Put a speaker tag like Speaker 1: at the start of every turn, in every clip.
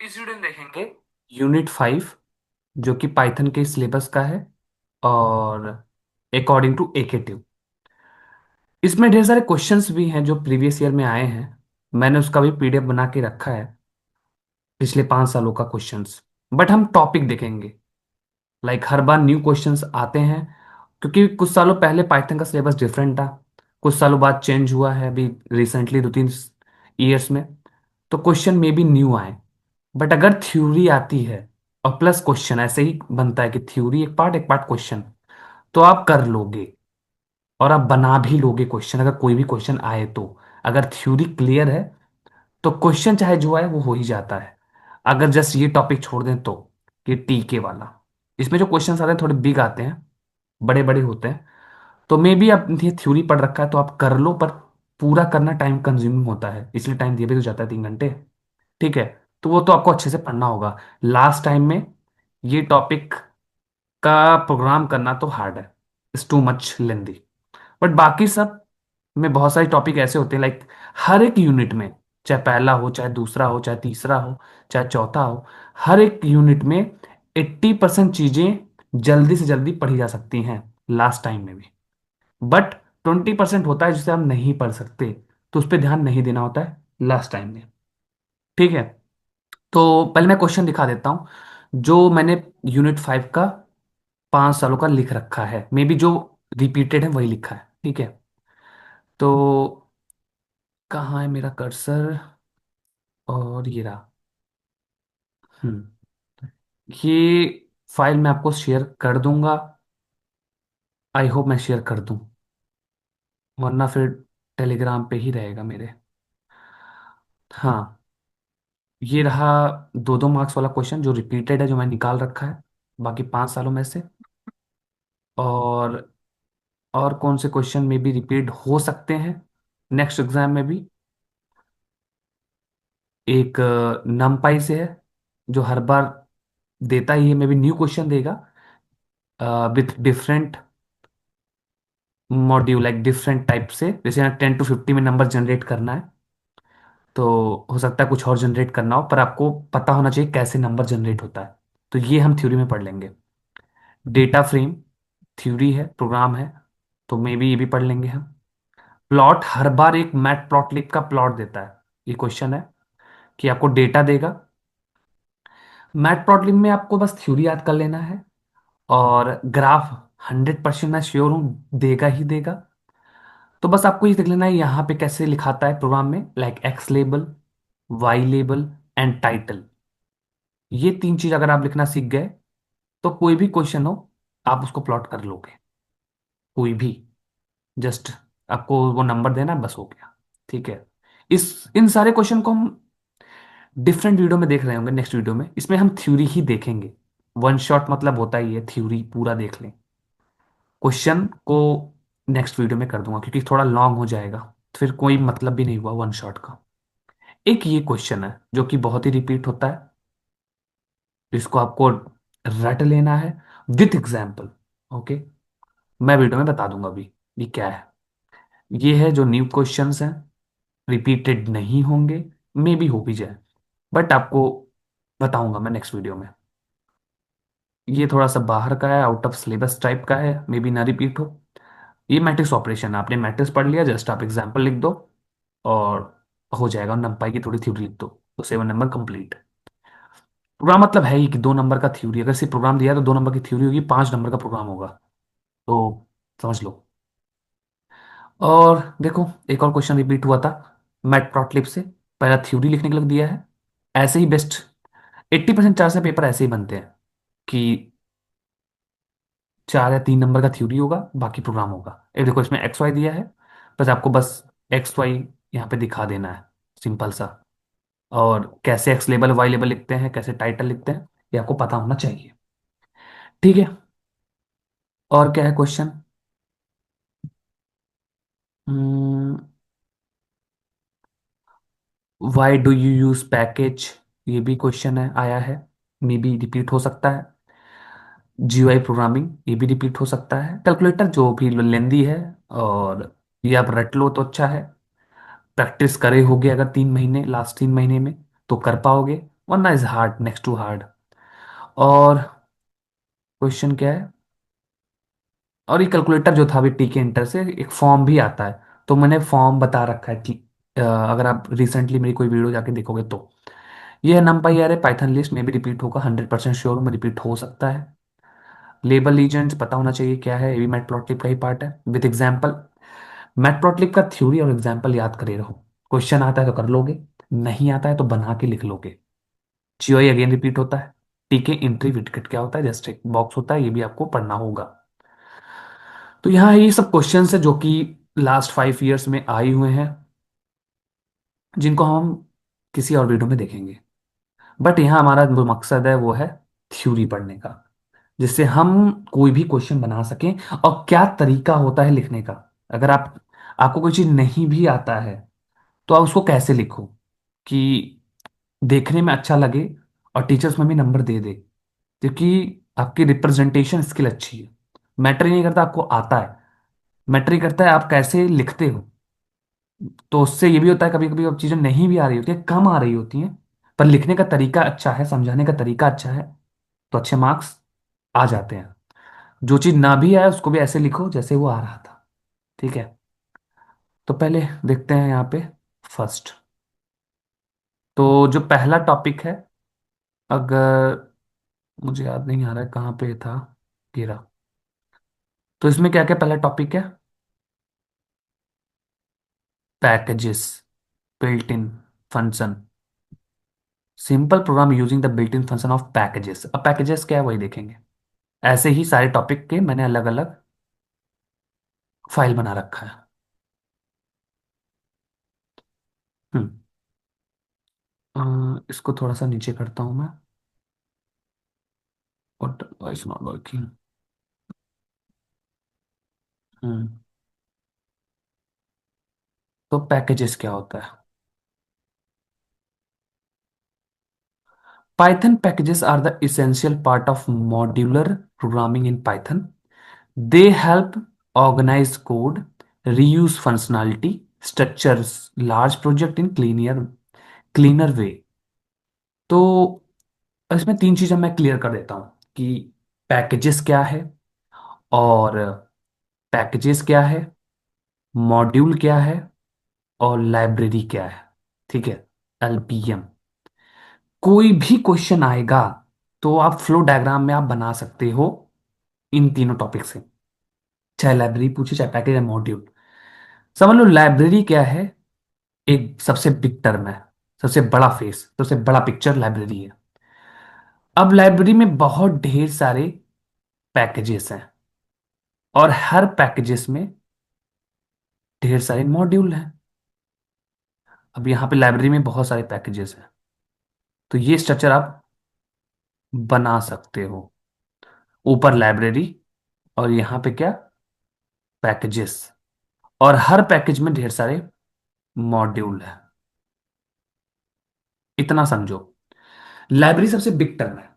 Speaker 1: इस वीडियो में देखेंगे यूनिट 5 जो कि पाइथन के सिलेबस का है और अकॉर्डिंग टू एके 2। इसमें ढेर सारे क्वेश्चंस भी हैं जो प्रीवियस ईयर में आए हैं। मैंने उसका भी पीडीएफ बना के रखा है, पिछले 5 सालों का क्वेश्चंस। बट हम टॉपिक देखेंगे, लाइक हर बार न्यू क्वेश्चंस आते हैं क्योंकि कुछ सालों पहले पाइथन का सिलेबस डिफरेंट था। कुछ सालों बाद चेंज हुआ है, अभी रिसेंटली 2-3 ईयर्स में। तो क्वेश्चन में भी न्यू आए। बट अगर थ्योरी आती है और प्लस क्वेश्चन, ऐसे ही बनता है कि थ्योरी एक पार्ट क्वेश्चन, तो आप कर लोगे और आप बना भी लोगे क्वेश्चन अगर कोई भी क्वेश्चन आए तो। अगर थ्योरी क्लियर है तो क्वेश्चन चाहे जो आए वो हो ही जाता है। अगर जस्ट ये टॉपिक छोड़ दें तो, ये टीके वाला, इसमें जो क्वेश्चंस आते हैं थोड़े बिग आते हैं, बड़े बड़े होते हैं। तो मे बी आप ये थ्योरी पढ़ रखा है तो आप कर लो, पर पूरा करना टाइम कंज्यूमिंग होता है, इसलिए टाइम दिया भी तो जाता है 3 घंटे। ठीक है, तो वो तो आपको अच्छे से पढ़ना होगा। लास्ट टाइम में ये टॉपिक का प्रोग्राम करना तो हार्ड है, it's too much lengthy. But बाकी सब में बहुत सारे टॉपिक ऐसे होते हैं, लाइक हर एक यूनिट में, चाहे पहला हो, चाहे दूसरा हो, चाहे तीसरा हो, चाहे चौथा हो, हर एक यूनिट में 80% चीजें जल्दी से जल्दी पढ़ी जा सकती हैं लास्ट टाइम में भी। बट 20% होता है जिसे हम नहीं पढ़ सकते, तो उस पर ध्यान नहीं देना होता है लास्ट टाइम में। ठीक है, तो पहले मैं क्वेश्चन दिखा देता हूं जो मैंने यूनिट 5 का 5 सालों का लिख रखा है। मे बी जो रिपीटेड है वही लिखा है। ठीक है, तो कहाँ है मेरा कर्सर? और ये रहा। हम्म ये फाइल मैं आपको शेयर कर दूंगा। आई होप मैं शेयर कर दूं, वरना फिर टेलीग्राम पे ही रहेगा मेरे। हाँ, ये रहा 2-2 मार्क्स वाला क्वेश्चन जो रिपीटेड है, जो मैं निकाल रखा है बाकी 5 सालों में से। और कौन से क्वेश्चन में भी रिपीट हो सकते हैं नेक्स्ट एग्जाम में भी। एक नमपाई से है जो हर बार देता ही है, मे बी न्यू क्वेश्चन देगा with different module, like different type से। जैसे 10 to 50 में नंबर जनरेट करना है, तो हो सकता है कुछ और जनरेट करना हो, पर आपको पता होना चाहिए कैसे नंबर जनरेट होता है। तो ये हम थ्योरी में पढ़ लेंगे। डेटा फ्रेम थ्योरी है, प्रोग्राम है, तो मे बी ये भी पढ़ लेंगे हम। प्लॉट, हर बार एक मैट प्लॉट लिप का प्लॉट देता है। ये क्वेश्चन है कि आपको डेटा देगा, मैट प्लॉट लिप में आपको बस थ्योरी याद कर लेना है, और ग्राफ 100% मैं श्योर हूं देगा ही देगा। तो बस आपको ये देख लेना है यहाँ पे कैसे लिखाता है प्रोग्राम में, like X label, Y label and title. ये 3 चीज अगर आप लिखना सीख गए तो कोई भी क्वेश्चन हो आप उसको प्लॉट कर लोगे, कोई भी। जस्ट आपको वो नंबर देना है, बस हो गया। ठीक है, इस इन सारे क्वेश्चन को हम डिफरेंट वीडियो में देख रहे होंगे। नेक्स्ट वीडियो में इसमें हम थ्योरी ही देखेंगे। वन शॉट मतलब होता ही है थ्योरी पूरा देख लें। क्वेश्चन को नेक्स्ट वीडियो में कर दूंगा क्योंकि थोड़ा लॉन्ग हो जाएगा, तो फिर कोई मतलब भी नहीं हुआ वन शॉट का। एक ये क्वेश्चन है जो कि बहुत ही रिपीट होता है, जिसको आपको रट लेना है विथ एग्जाम्पल। ओके, मैं वीडियो में बता दूंगा अभी ये क्या है। ये है जो न्यू क्वेश्चंस हैं, रिपीटेड नहीं होंगे, मे भी हो भी जाए, बट आपको बताऊंगा मैं नेक्स्ट वीडियो में। ये थोड़ा सा बाहर का है, आउट ऑफ सिलेबस टाइप का है, मे बी ना रिपीट हो। ये मैट्रिक्स ऑपरेशन है, आपने मैट्रिक्स पढ़ लिया, जस्ट आप एग्जाम्पल लिख दो और हो जाएगा। नंपाई की थोड़ी थ्योरी लिख दो तो 7 नंबर कंप्लीट। प्रोग्राम मतलब है ही कि 2 नंबर का थ्योरी, अगर सिर्फ प्रोग्राम दिया है तो 2 नंबर की थ्योरी होगी, 5 नंबर का प्रोग्राम होगा। तो समझ लो। और देखो, एक और क्वेश्चन रिपीट हुआ था मैटप्लॉटलिब से, पहला थ्योरी लिखने के लिए दिया है। ऐसे ही बेस्ट 80% चांस है पेपर ऐसे ही बनते हैं कि 4 या 3 नंबर का थ्योरी होगा, बाकी प्रोग्राम होगा। ये देखो, इसमें एक्स वाई दिया है, बस आपको बस एक्स वाई यहाँ पे दिखा देना है, सिंपल सा। और कैसे एक्स लेबल वाई लेबल लिखते हैं, कैसे टाइटल लिखते हैं, ये आपको पता होना चाहिए। ठीक है, और क्या है question? Why do you use package, ये भी क्वेश्चन है, आया है, मे बी रिपीट हो सकता है। जीयूआई प्रोग्रामिंग, ये भी रिपीट हो सकता है। कैलकुलेटर जो भी लेंदी है, और ये आप रट लो तो अच्छा है। प्रैक्टिस करे होगे अगर 3 महीने, लास्ट 3 महीने में, तो कर पाओगे। वरना is hard, next to hard. और क्वेश्चन क्या है, और ये कैलकुलेटर जो था अभी टीके इंटर से एक फॉर्म भी आता है, तो मैंने फॉर्म बता रखा है कि अगर आप रिसेंटली मेरी कोई वीडियो जाके देखोगे तो ये है नमपाई अरे पाइथन लिस्ट में भी रिपीट होगा, 100% श्योर हूँ रिपीट हो सकता है। लेबल लीजेंड्स पता होना चाहिए क्या है, ये भी मैटप्लॉटलिब का ही पार्ट है विद एग्जाम्पल। मैटप्लॉटलिब का थ्योरी और एग्जाम्पल याद करे रहो, क्वेश्चन आता है तो कर लोगे, नहीं आता है तो बना के लिख लोगे। जीओई अगेन रिपीट होता है। टीके एंट्री विकेट क्या होता है, जस्ट एक बॉक्स होता है, ये भी आपको पढ़ना होगा। तो यहाँ ये सब क्वेश्चंस है जो कि लास्ट 5 इयर्स में आए हुए हैं, जिनको हम किसी और वीडियो में देखेंगे। बट यहाँ हमारा जो मकसद है वो है थ्योरी पढ़ने का, जिससे हम कोई भी क्वेश्चन बना सकें। और क्या तरीका होता है लिखने का, अगर आपको कोई चीज नहीं भी आता है तो आप उसको कैसे लिखो कि देखने में अच्छा लगे और टीचर्स में भी नंबर दे दे, क्योंकि आपकी रिप्रेजेंटेशन स्किल अच्छी है। मैटर ही नहीं करता आपको आता है, मैटर ही करता है आप कैसे लिखते हो। तो उससे ये भी होता है कभी कभी अब चीजें नहीं भी आ रही होती है, कम आ रही होती हैं, पर लिखने का तरीका अच्छा है, समझाने का तरीका अच्छा है, तो अच्छे मार्क्स आ जाते हैं। जो चीज ना भी आए उसको भी ऐसे लिखो जैसे वो आ रहा था। ठीक है, तो पहले देखते हैं यहाँ पे फर्स्ट। तो जो पहला टॉपिक है, अगर मुझे याद नहीं आ रहा है कहाँ पे था, गिरा। तो इसमें क्या क्या पहला टॉपिक है, packages, built in function, simple program using the built in function of packages. अब पैकेजेस क्या है वही देखेंगे। ऐसे ही सारे टॉपिक के मैंने अलग अलग फाइल बना रखा है। हम्म इसको थोड़ा सा नीचे करता हूं मैं, और इट्स नॉट वर्किंग। हम्म तो पैकेजेस क्या होता है, Python packages are the essential part of modular programming in Python. They help organize code, reuse functionality, structures large project in cleaner way. तो इसमें तीन चीजें मैं क्लियर कर देता हूँ कि पैकेजेस क्या है, और पैकेजेस क्या है, मॉड्यूल क्या है, और लाइब्रेरी क्या है। ठीक है, एलपीएम। कोई भी क्वेश्चन आएगा तो आप फ्लो डायग्राम में आप बना सकते हो इन तीनों टॉपिक से, चाहे लाइब्रेरी पूछे चाहे पैकेज या मॉड्यूल। समझ लो लाइब्रेरी क्या है, एक सबसे बिग टर्म है, सबसे बड़ा फेस, सबसे बड़ा पिक्चर लाइब्रेरी है। अब लाइब्रेरी में बहुत ढेर सारे पैकेजेस हैं, और हर पैकेजेस में ढेर सारे मॉड्यूल हैं। अब यहाँ पे लाइब्रेरी में बहुत सारे पैकेजेस हैं, तो ये स्ट्रक्चर आप बना सकते हो। ऊपर लाइब्रेरी, और यहाँ पे क्या, पैकेजेस, और हर पैकेज में ढेर सारे मॉड्यूल है। इतना समझो। लाइब्रेरी सबसे बिग टर्म है,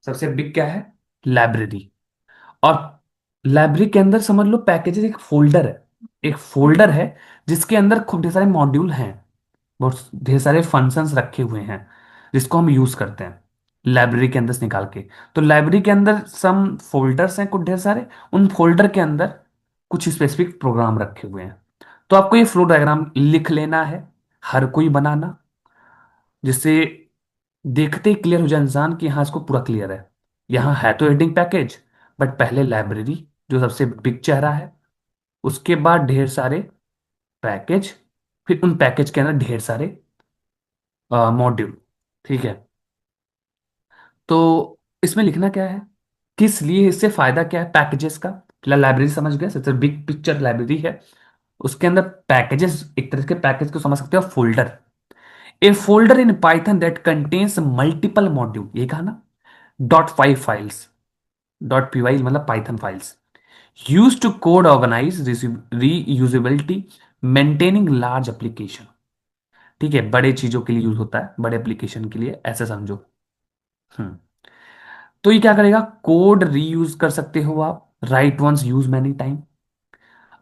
Speaker 1: सबसे बिग क्या है, लाइब्रेरी। और लाइब्रेरी के अंदर समझ लो पैकेजेस एक फोल्डर है, एक फोल्डर है जिसके अंदर खूब ढेर सारे मॉड्यूल हैं, बहुत ढेर सारे फंक्शंस रखे हुए हैं जिसको हम यूज करते हैं लाइब्रेरी के अंदर से निकाल के। तो लाइब्रेरी के अंदर सम फोल्डर्स हैं कुछ ढेर सारे, उन फोल्डर के अंदर कुछ स्पेसिफिक प्रोग्राम रखे हुए हैं। तो आपको ये फ्लो डायग्राम लिख लेना है, हर कोई बनाना, जिससे देखते ही क्लियर हो जाए इंसान कि हाँ इसको पूरा क्लियर है। यहाँ है तो हेडिंग पैकेज, बट पहले लाइब्रेरी जो सबसे बिग चेहरा है, उसके बाद ढेर सारे पैकेज, फिर उन पैकेज के अंदर ढेर सारे मॉड्यूल। ठीक है, तो इसमें लिखना क्या है, किस लिए, इससे फायदा क्या है पैकेजेस का। फिलहाल लाइब्रेरी समझ गए, सबसे बिग पिक्चर लाइब्रेरी है, उसके अंदर पैकेजेस, एक तरह के पैकेज को समझ सकते हो folder. A folder in Python that contains multiple module, ये कहा ना, .5 फाइल्स, .py मतलब Python files, use to code organize reusability, maintaining large application. ठीक है, बड़े चीजों के लिए यूज होता है, बड़े एप्लीकेशन के लिए, ऐसे समझो। हम्म तो ये क्या करेगा, कोड रीयूज कर सकते हो आप, right once use many time.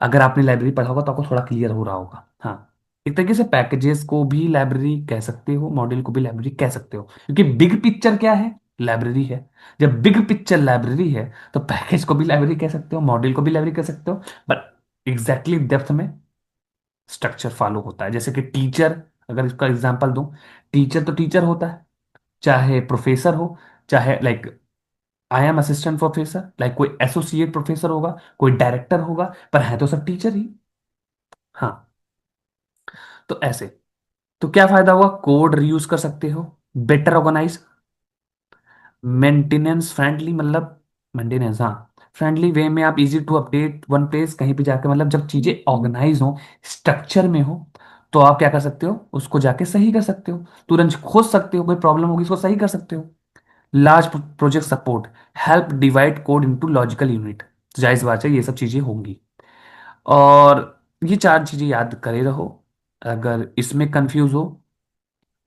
Speaker 1: अगर आपने लाइब्रेरी पढ़ा होगा तो आपको थोड़ा क्लियर हो रहा होगा। हाँ, एक तरीके से पैकेजेस को भी लाइब्रेरी कह सकते हो, मॉड्यूल को भी लाइब्रेरी कह सकते हो, क्योंकि बिग पिक्चर क्या है, लाइब्रेरी है। जब बिग पिक्चर लाइब्रेरी है तो पैकेज को भी लाइब्रेरी कह सकते हो, मॉड्यूल को भी लाइब्रेरी कह सकते हो। बट एग्जैक्टली डेप्थ में स्ट्रक्चर फॉलो होता है। जैसे कि टीचर, अगर इसका एग्जांपल दूं, टीचर तो टीचर होता है, चाहे प्रोफेसर हो, चाहे like I am assistant professor, like कोई एसोसिएट प्रोफेसर होगा, कोई डायरेक्टर होगा, पर है तो सब टीचर ही। हाँ, तो ऐसे, तो क्या फायदा हुआ, कोड रीयूज कर सकते हो, बेटर ऑर्गेनाइज, मेंटेनेंस फ्रेंडली, मतलब मेंटेनेंस, हाँ, फ्रेंडली वे में आप easy to update one place, कहीं भी जाके, मतलब जब चीजें ऑर्गेनाइज हो, स्ट्रक्चर में हो, तो आप क्या कर सकते हो, उसको जाके सही कर सकते हो, तुरंत खोज सकते हो, कोई प्रॉब्लम होगी उसको सही कर सकते हो। Large project support, help divide code into logical unit, जाहिर सी बात है ये सब चीजें होंगी। और ये चार चीजें याद करे रहो। अगर इसमें कंफ्यूज हो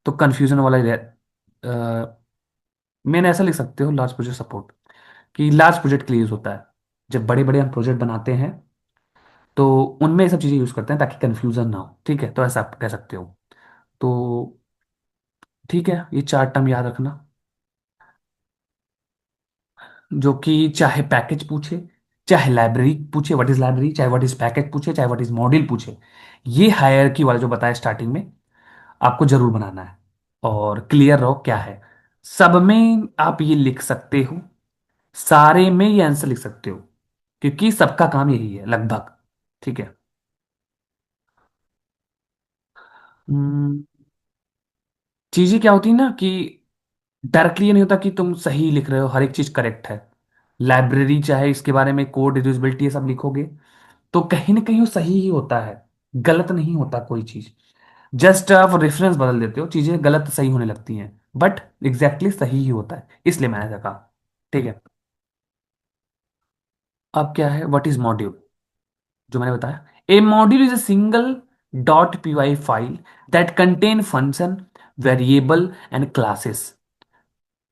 Speaker 1: तो कंफ्यूजन वाला मैंने ऐसा लिख सकते हो लार्ज प्रोजेक्ट सपोर्ट, कि लार्ज प्रोजेक्ट के लिए यूज होता है। जब बड़े बड़े हम प्रोजेक्ट बनाते हैं तो उनमें ये सब चीजें यूज करते हैं ताकि कंफ्यूजन ना हो, ठीक है, तो ऐसा आप कह सकते हो। तो ठीक है, ये चार टर्म याद रखना, जो कि चाहे पैकेज पूछे, चाहे लाइब्रेरी पूछे व्हाट इज लाइब्रेरी, चाहे व्हाट इज पैकेज पूछे, चाहे व्हाट इज मॉड्यूल पूछे, ये हायरार्की वाला जो बताया स्टार्टिंग में, आपको जरूर बनाना है। और क्लियर रहो क्या है, सब में आप ये लिख सकते हो, सारे में ये आंसर लिख सकते हो, क्योंकि सबका काम यही है लगभग, ठीक है। हम्म, चीजें क्या होती है ना कि डायरेक्टली ये नहीं होता कि तुम सही लिख रहे हो, हर एक चीज करेक्ट है। लाइब्रेरी चाहे इसके बारे में कोड रिड्यूसिबिलिटी ये सब लिखोगे तो कहीं ना कहीं वो सही ही होता है, गलत नहीं होता कोई चीज। जस्ट आप रेफरेंस बदल देते हो, चीजें गलत सही होने लगती हैं, बट एग्जैक्टली सही ही होता है, इसलिए मैंने ऐसा कहा, ठीक है। अब क्या है, व्हाट इज मॉड्यूल, जो मैंने बताया, a module is a single dot P Y file that contain function, variable and classes,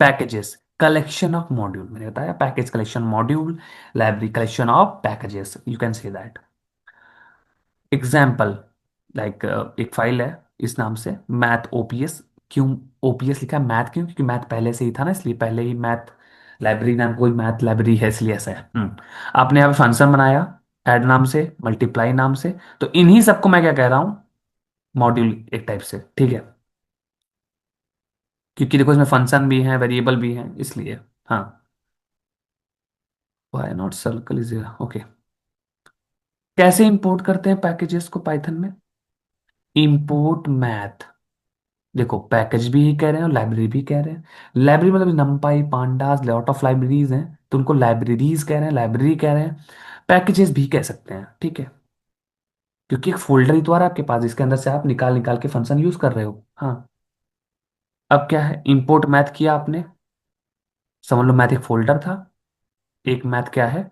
Speaker 1: packages, collection of module, मैंने बताया package collection module, library collection of packages, you can say that. Example, like एक file है इस नाम से math OPS, क्यों OPS लिखा है, मैथ क्यों, क्योंकि मैथ पहले से ही था ना, इसलिए पहले ही मैथ लाइब्रेरी नाम, कोई मैथ लाइब्रेरी है इसलिए ऐसा है। आपने यहाँ पे फंक्शन बनाया ऐड नाम से, मल्टीप्लाई नाम से, तो इन्हीं सबको मैं क्या कह रहा हूँ, मॉड्यूल एक टाइप से, ठीक है, क्योंकि देखो इसमें फंक्शन भी है, वेरिएबल भी है, इसलिए। हाँ, why not circle is, okay. कैसे इंपोर्ट करते हैं पैकेजेस को पाइथन में, इंपोर्ट मैथ, देखो पैकेज भी ही कह रहे हैं और लाइब्रेरी भी कह रहे हैं। लाइब्रेरी मतलब नमपाई पांडास लॉट ऑफ लाइब्रेरीज हैं, तो उनको लाइब्रेरीज कह रहे हैं, लाइब्रेरी कह रहे हैं, पैकेजेस भी कह सकते हैं, ठीक है, क्योंकि एक फोल्डर ही तो आ रहा है आपके पास जिसके अंदर से आप निकाल निकाल के फंक्शन यूज कर रहे हो। हाँ, अब क्या है, इंपोर्ट मैथ किया आपने, समझ लो मैथ एक फोल्डर था, एक मैथ क्या है,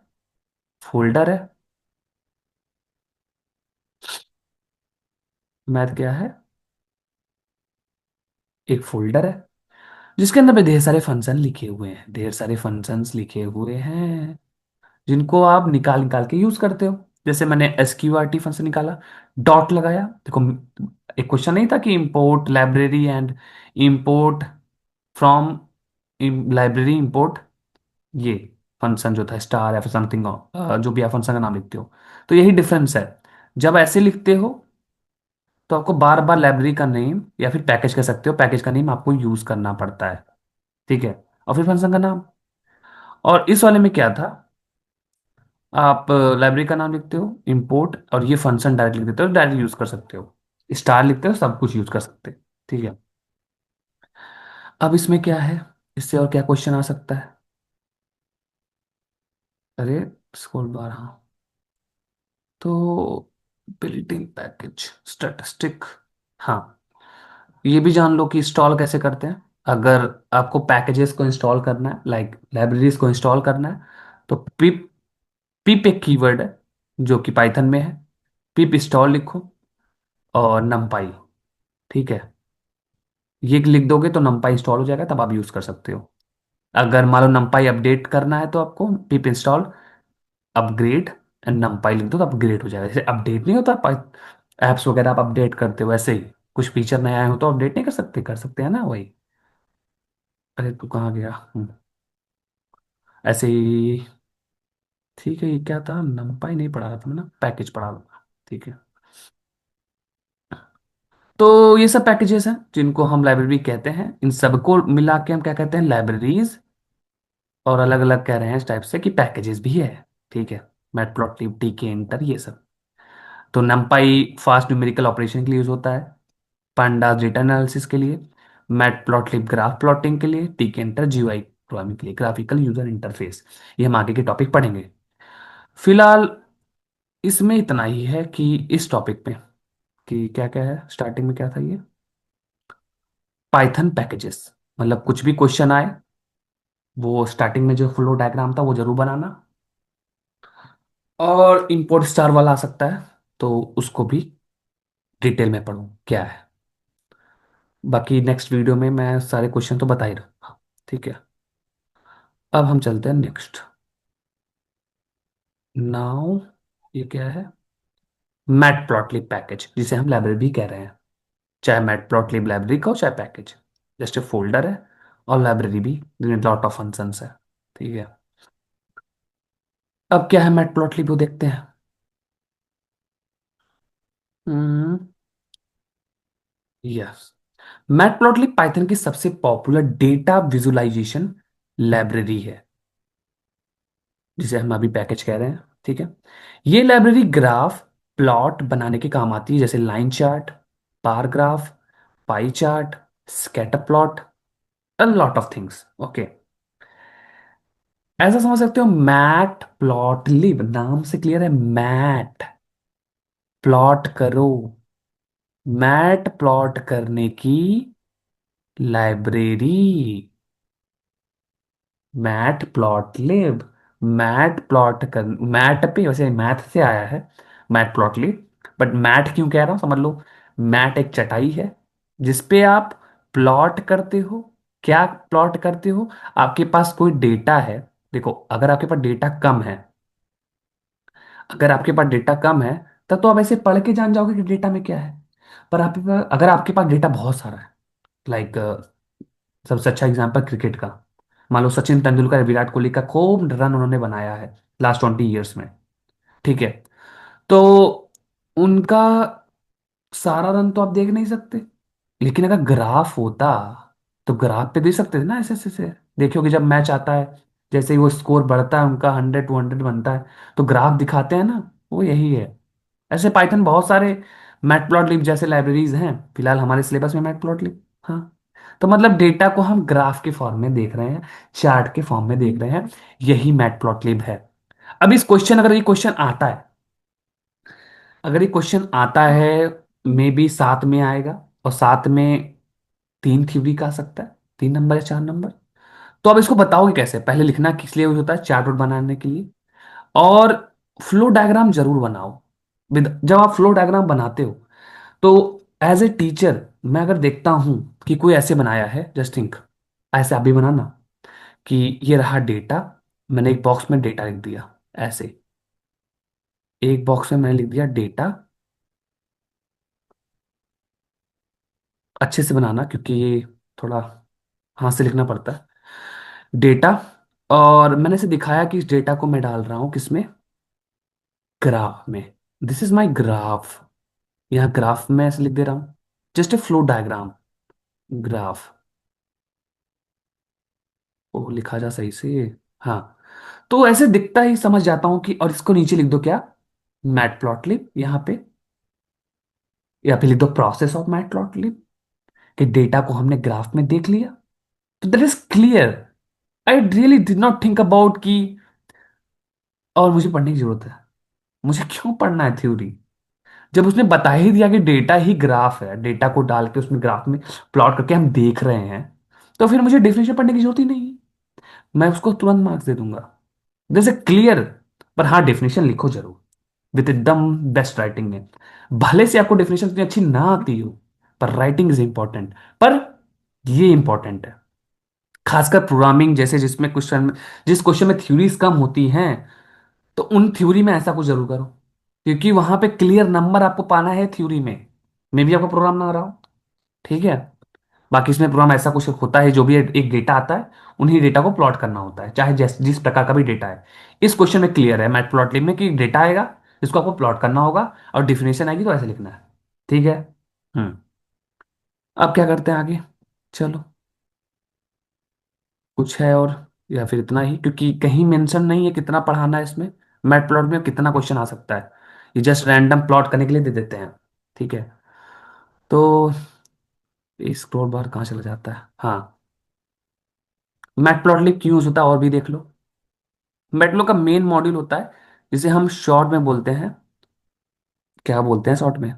Speaker 1: फोल्डर है, मैथ क्या है, एक फोल्डर है, जिसके अंदर पे ढेर सारे फंक्शन लिखे हुए हैं, ढेर सारे फंक्शंस लिखे हुए हैं, जिनको आप निकाल निकाल के यूज करते हो। जैसे मैंने एसक्यूआरटी फंक्शन निकाला, डॉट लगाया, देखो एक क्वेश्चन नहीं था कि import library and import from library import, ये फंक्शन जो था स्टार या फिर समथिंग, जो भी आप फंक्शन का नाम लिखते हो, तो यही डिफरेंस है। जब ऐसे लिखते हो तो आपको बार बार लाइब्रेरी का नेम या फिर पैकेज कह सकते हो, पैकेज का नेम आपको यूज करना पड़ता है, ठीक है, और फिर फंक्शन का नाम। और इस वाले में क्या था, आप लाइब्रेरी का नाम लिखते हो, इंपोर्ट, और ये फंक्शन डायरेक्ट लिख देते हो, डायरेक्ट यूज कर सकते हो, स्टार लिखते हो, सब कुछ यूज कर सकते हैं, ठीक है। अब इसमें क्या है, इससे और क्या क्वेश्चन आ सकता है, अरे स्क्रॉल बार, हाँ, तो बिल्डिंग पैकेज स्टैटिस्टिक, हाँ, ये भी जान लो कि इंस्टॉल कैसे करते हैं। अगर आपको पैकेजेस को इंस्टॉल करना है, लाइक लाइब्रेरीज को इंस्टॉल करना है, तो पिप, पिप एक कीवर्ड है जो कि पाइथन में है, पिप इंस्टॉल लिखो और नमपाई, ठीक है, ये लिख दोगे तो नमपाई इंस्टॉल हो जाएगा, तब आप यूज कर सकते हो। अगर मान लो नमपाई अपडेट करना है तो आपको पिप इंस्टॉल अपग्रेड एंड नमपाई लिख दो तो अपग्रेड हो जाएगा, जैसे अपडेट नहीं होता एप्स वगैरह आप अपडेट करते हो ऐसे ही, कुछ फीचर नया आए हो तो अपडेट नहीं कर सकते? कर सकते हैं ना वही। अरे तू कहाँ गया? ऐसे ही। ठीक है, ये क्या था? नंपाई नहीं पढ़ा था ना, पैकेज पढ़ा लूंगा। ठीक है। तो ये सब पैकेजेस हैं जिनको हम लाइब्रेरी कहते हैं। इन सबको मिला के हम क्या कहते हैं? लाइब्रेरीज। और अलग अलग कह रहे हैं इस टाइप से कि पैकेजेस भी है। ठीक है। मैटप्लॉटलिब, टीके इंटर, ये सब। तो नंपाई फास्ट न्यूमेरिकल ऑपरेशन के लिए यूज होता है। पांडास डेटा एनालिसिस के लिए। मैटप्लॉटलिब ग्राफ प्लॉटिंग के लिए। टीके इंटर जीयूआई प्रोग्रामिंग के लिए, ग्राफिकल यूजर इंटरफेस। ये हम आगे के टॉपिक पढ़ेंगे। फिलहाल इसमें इतना ही है कि इस टॉपिक पे कि क्या क्या है। स्टार्टिंग में क्या था ये? Python packages. मतलब कुछ भी क्वेश्चन आए, वो स्टार्टिंग में जो फ्लो डायग्राम था वो जरूर बनाना। और इंपोर्ट स्टार वाला आ सकता है, तो उसको भी डिटेल में पढ़ूं क्या है। बाकी नेक्स्ट वीडियो में मैं सारे क्वेश्चन तो बता ही रहा। ठीक है। अब हम चलते हैं नेक्स्ट। नाउ ये क्या है? मैट प्लॉटलिब पैकेज, जिसे हम लाइब्रेरी भी कह रहे हैं। चाहे मैट प्लॉटलिब लाइब्रेरी का हो चाहे पैकेज, जस्ट ए फोल्डर है। और लाइब्रेरी भी लॉट ऑफ फंक्शंस है। ठीक है। अब क्या है मैट प्लॉटलिब, वो देखते हैं। हम्म। यस। मैटप्लॉटलिब पाइथन की सबसे पॉपुलर डेटा विजुअलाइजेशन लाइब्रेरी है, जिसे हम अभी पैकेज कह रहे हैं। ठीक है। ये लाइब्रेरी ग्राफ प्लॉट बनाने के काम आती है, जैसे line chart, bar graph, pie chart, scatter plot, a lot of things. Okay. ऐसा समझ सकते हो, मैट प्लॉटलिब नाम से क्लियर है। मैट प्लॉट करो। मैट प्लॉट करने की library. Matplotlib. Mat plot कर, मैट पे वैसे मैथ से आया है mat plot lib, but mat क्यों कह रहा हूं समझ लो। मैट एक चटाई है जिसपे आप प्लॉट करते हो। क्या प्लॉट करते हो? आपके पास कोई डेटा है। देखो, अगर आपके पास डेटा कम है, अगर आपके पास डेटा कम है, तब तो आप ऐसे पढ़ के जान जाओगे कि डेटा में क्या है। पर आपके पास, अगर आपके पास डेटा बहुत सारा है, लाइक सबसे अच्छा एग्जांपल क्रिकेट का। मान लो सचिन तेंदुलकर, विराट कोहली का खूब रन उन्होंने बनाया है लास्ट 20 ईयर्स में। ठीक है। तो उनका सारा रन तो आप देख नहीं सकते, लेकिन अगर ग्राफ होता तो ग्राफ पे देख सकते थे ना, ऐसे ऐसे ऐसे। देखियो कि जब मैच आता है, जैसे ही वो स्कोर बढ़ता है उनका, 100 200 बनता है, तो ग्राफ दिखाते हैं ना। वो यही है। ऐसे पाइथन बहुत सारे मैटप्लॉटलिब जैसे लाइब्रेरीज हैं। फिलहाल हमारे सिलेबस में मैटप्लॉटलिब। हाँ। तो मतलब डेटा को हम ग्राफ के फॉर्म में देख रहे हैं, चार्ट के फॉर्म में देख रहे हैं। यही मैटप्लॉटलिब है। अब इस क्वेश्चन, अगर ये क्वेश्चन आता है, अगर ये क्वेश्चन आता है, मे बी 7 में आएगा। और 7 में 3 थ्योरी का आ सकता है, 3 नंबर या 4 नंबर। तो अब इसको बताओगे कैसे? पहले लिखना किस लिए यूज होता है? चार्ट बनाने के लिए। और फ्लो डायग्राम जरूर बनाओ। जब आप फ्लो डायग्राम बनाते हो, तो एज ए टीचर मैं अगर देखता हूं कि कोई ऐसे बनाया है, जस्ट थिंक, ऐसे आप भी बनाना कि ये रहा डेटा। मैंने एक बॉक्स में डेटा लिख दिया ऐसे। एक बॉक्स में मैंने लिख दिया डेटा। अच्छे से बनाना, क्योंकि ये थोड़ा हाथ से लिखना पड़ता है। डेटा। और मैंने इसे दिखाया कि इस डेटा को मैं डाल रहा हूं किसमें? ग्राफ में। This is my graph. यहाँ ग्राफ में ऐसे लिख दे रहा हूं, just a flow diagram. Graph. ओ, लिखा जा सही से। हाँ। तो ऐसे दिखता ही समझ जाता हूं कि, और इसको नीचे लिख दो क्या? मैटप्लॉटलिब यहाँ पे। या फिर लिख दो प्रोसेस ऑफ मैटप्लॉटलिब, कि डेटा को हमने ग्राफ में देख लिया। तो that is clear. I really did not think about कि और मुझे पढ़ने की जरूरत है। मुझे क्यों पढ़ना है थ्योरी? जब उसने बता ही दिया कि डेटा ही ग्राफ है, डेटा को डाल के उसमें ग्राफ में प्लॉट करके हम देख रहे हैं, तो फिर मुझे डेफिनेशन पढ़ने की जरूरत ही नहीं है। मैं उसको तुरंत मार्क्स दे दूंगा। This A clear. पर हाँ, डेफिनेशन लिखो जरूर, विद एकदम बेस्ट राइटिंग है। भले से आपको डेफिनेशन इतनी अच्छी ना आती हो, पर राइटिंग इज इंपॉर्टेंट। पर ये इंपॉर्टेंट है, खासकर प्रोग्रामिंग जैसे, जिसमें क्वेश्चन में, जिस क्वेश्चन में थ्योरीज कम होती हैं, तो उन थ्योरी में ऐसा कुछ जरूर करो। क्योंकि वहां पे क्लियर नंबर आपको पाना है थ्योरी में। मैं भी आपको प्रोग्राम बना रहा हूँ, ठीक है। बाकी इसमें प्रोग्राम ऐसा कुछ होता है, जो भी एक डेटा आता है, उन्हीं डेटा को प्लॉट करना होता है, चाहे जिस प्रकार का भी डेटा है। इस क्वेश्चन में क्लियर है मैट प्लॉट में कि डेटा आएगा, इसको आपको प्लॉट करना होगा, और डिफिनेशन आएगी तो ऐसे लिखना है, ठीक है। हम्म। अब क्या करते हैं आगे, चलो। कुछ है और, या फिर इतना ही, क्योंकि कहीं मेंशन नहीं है कितना पढ़ाना है इसमें। मैट प्लॉट में कितना क्वेश्चन आ सकता है, ये जस्ट रैंडम प्लॉट करने के लिए दे देते हैं, ठीक है। तो स्क्रॉल बार कहाँ चला जाता है, हाँ। मैटप्लॉटलिब क्यों यूज होता है और भी देख लो। मैटप्लॉट का मेन मॉड्यूल होता है, जिसे हम शॉर्ट में बोलते हैं, क्या बोलते हैं शॉर्ट में,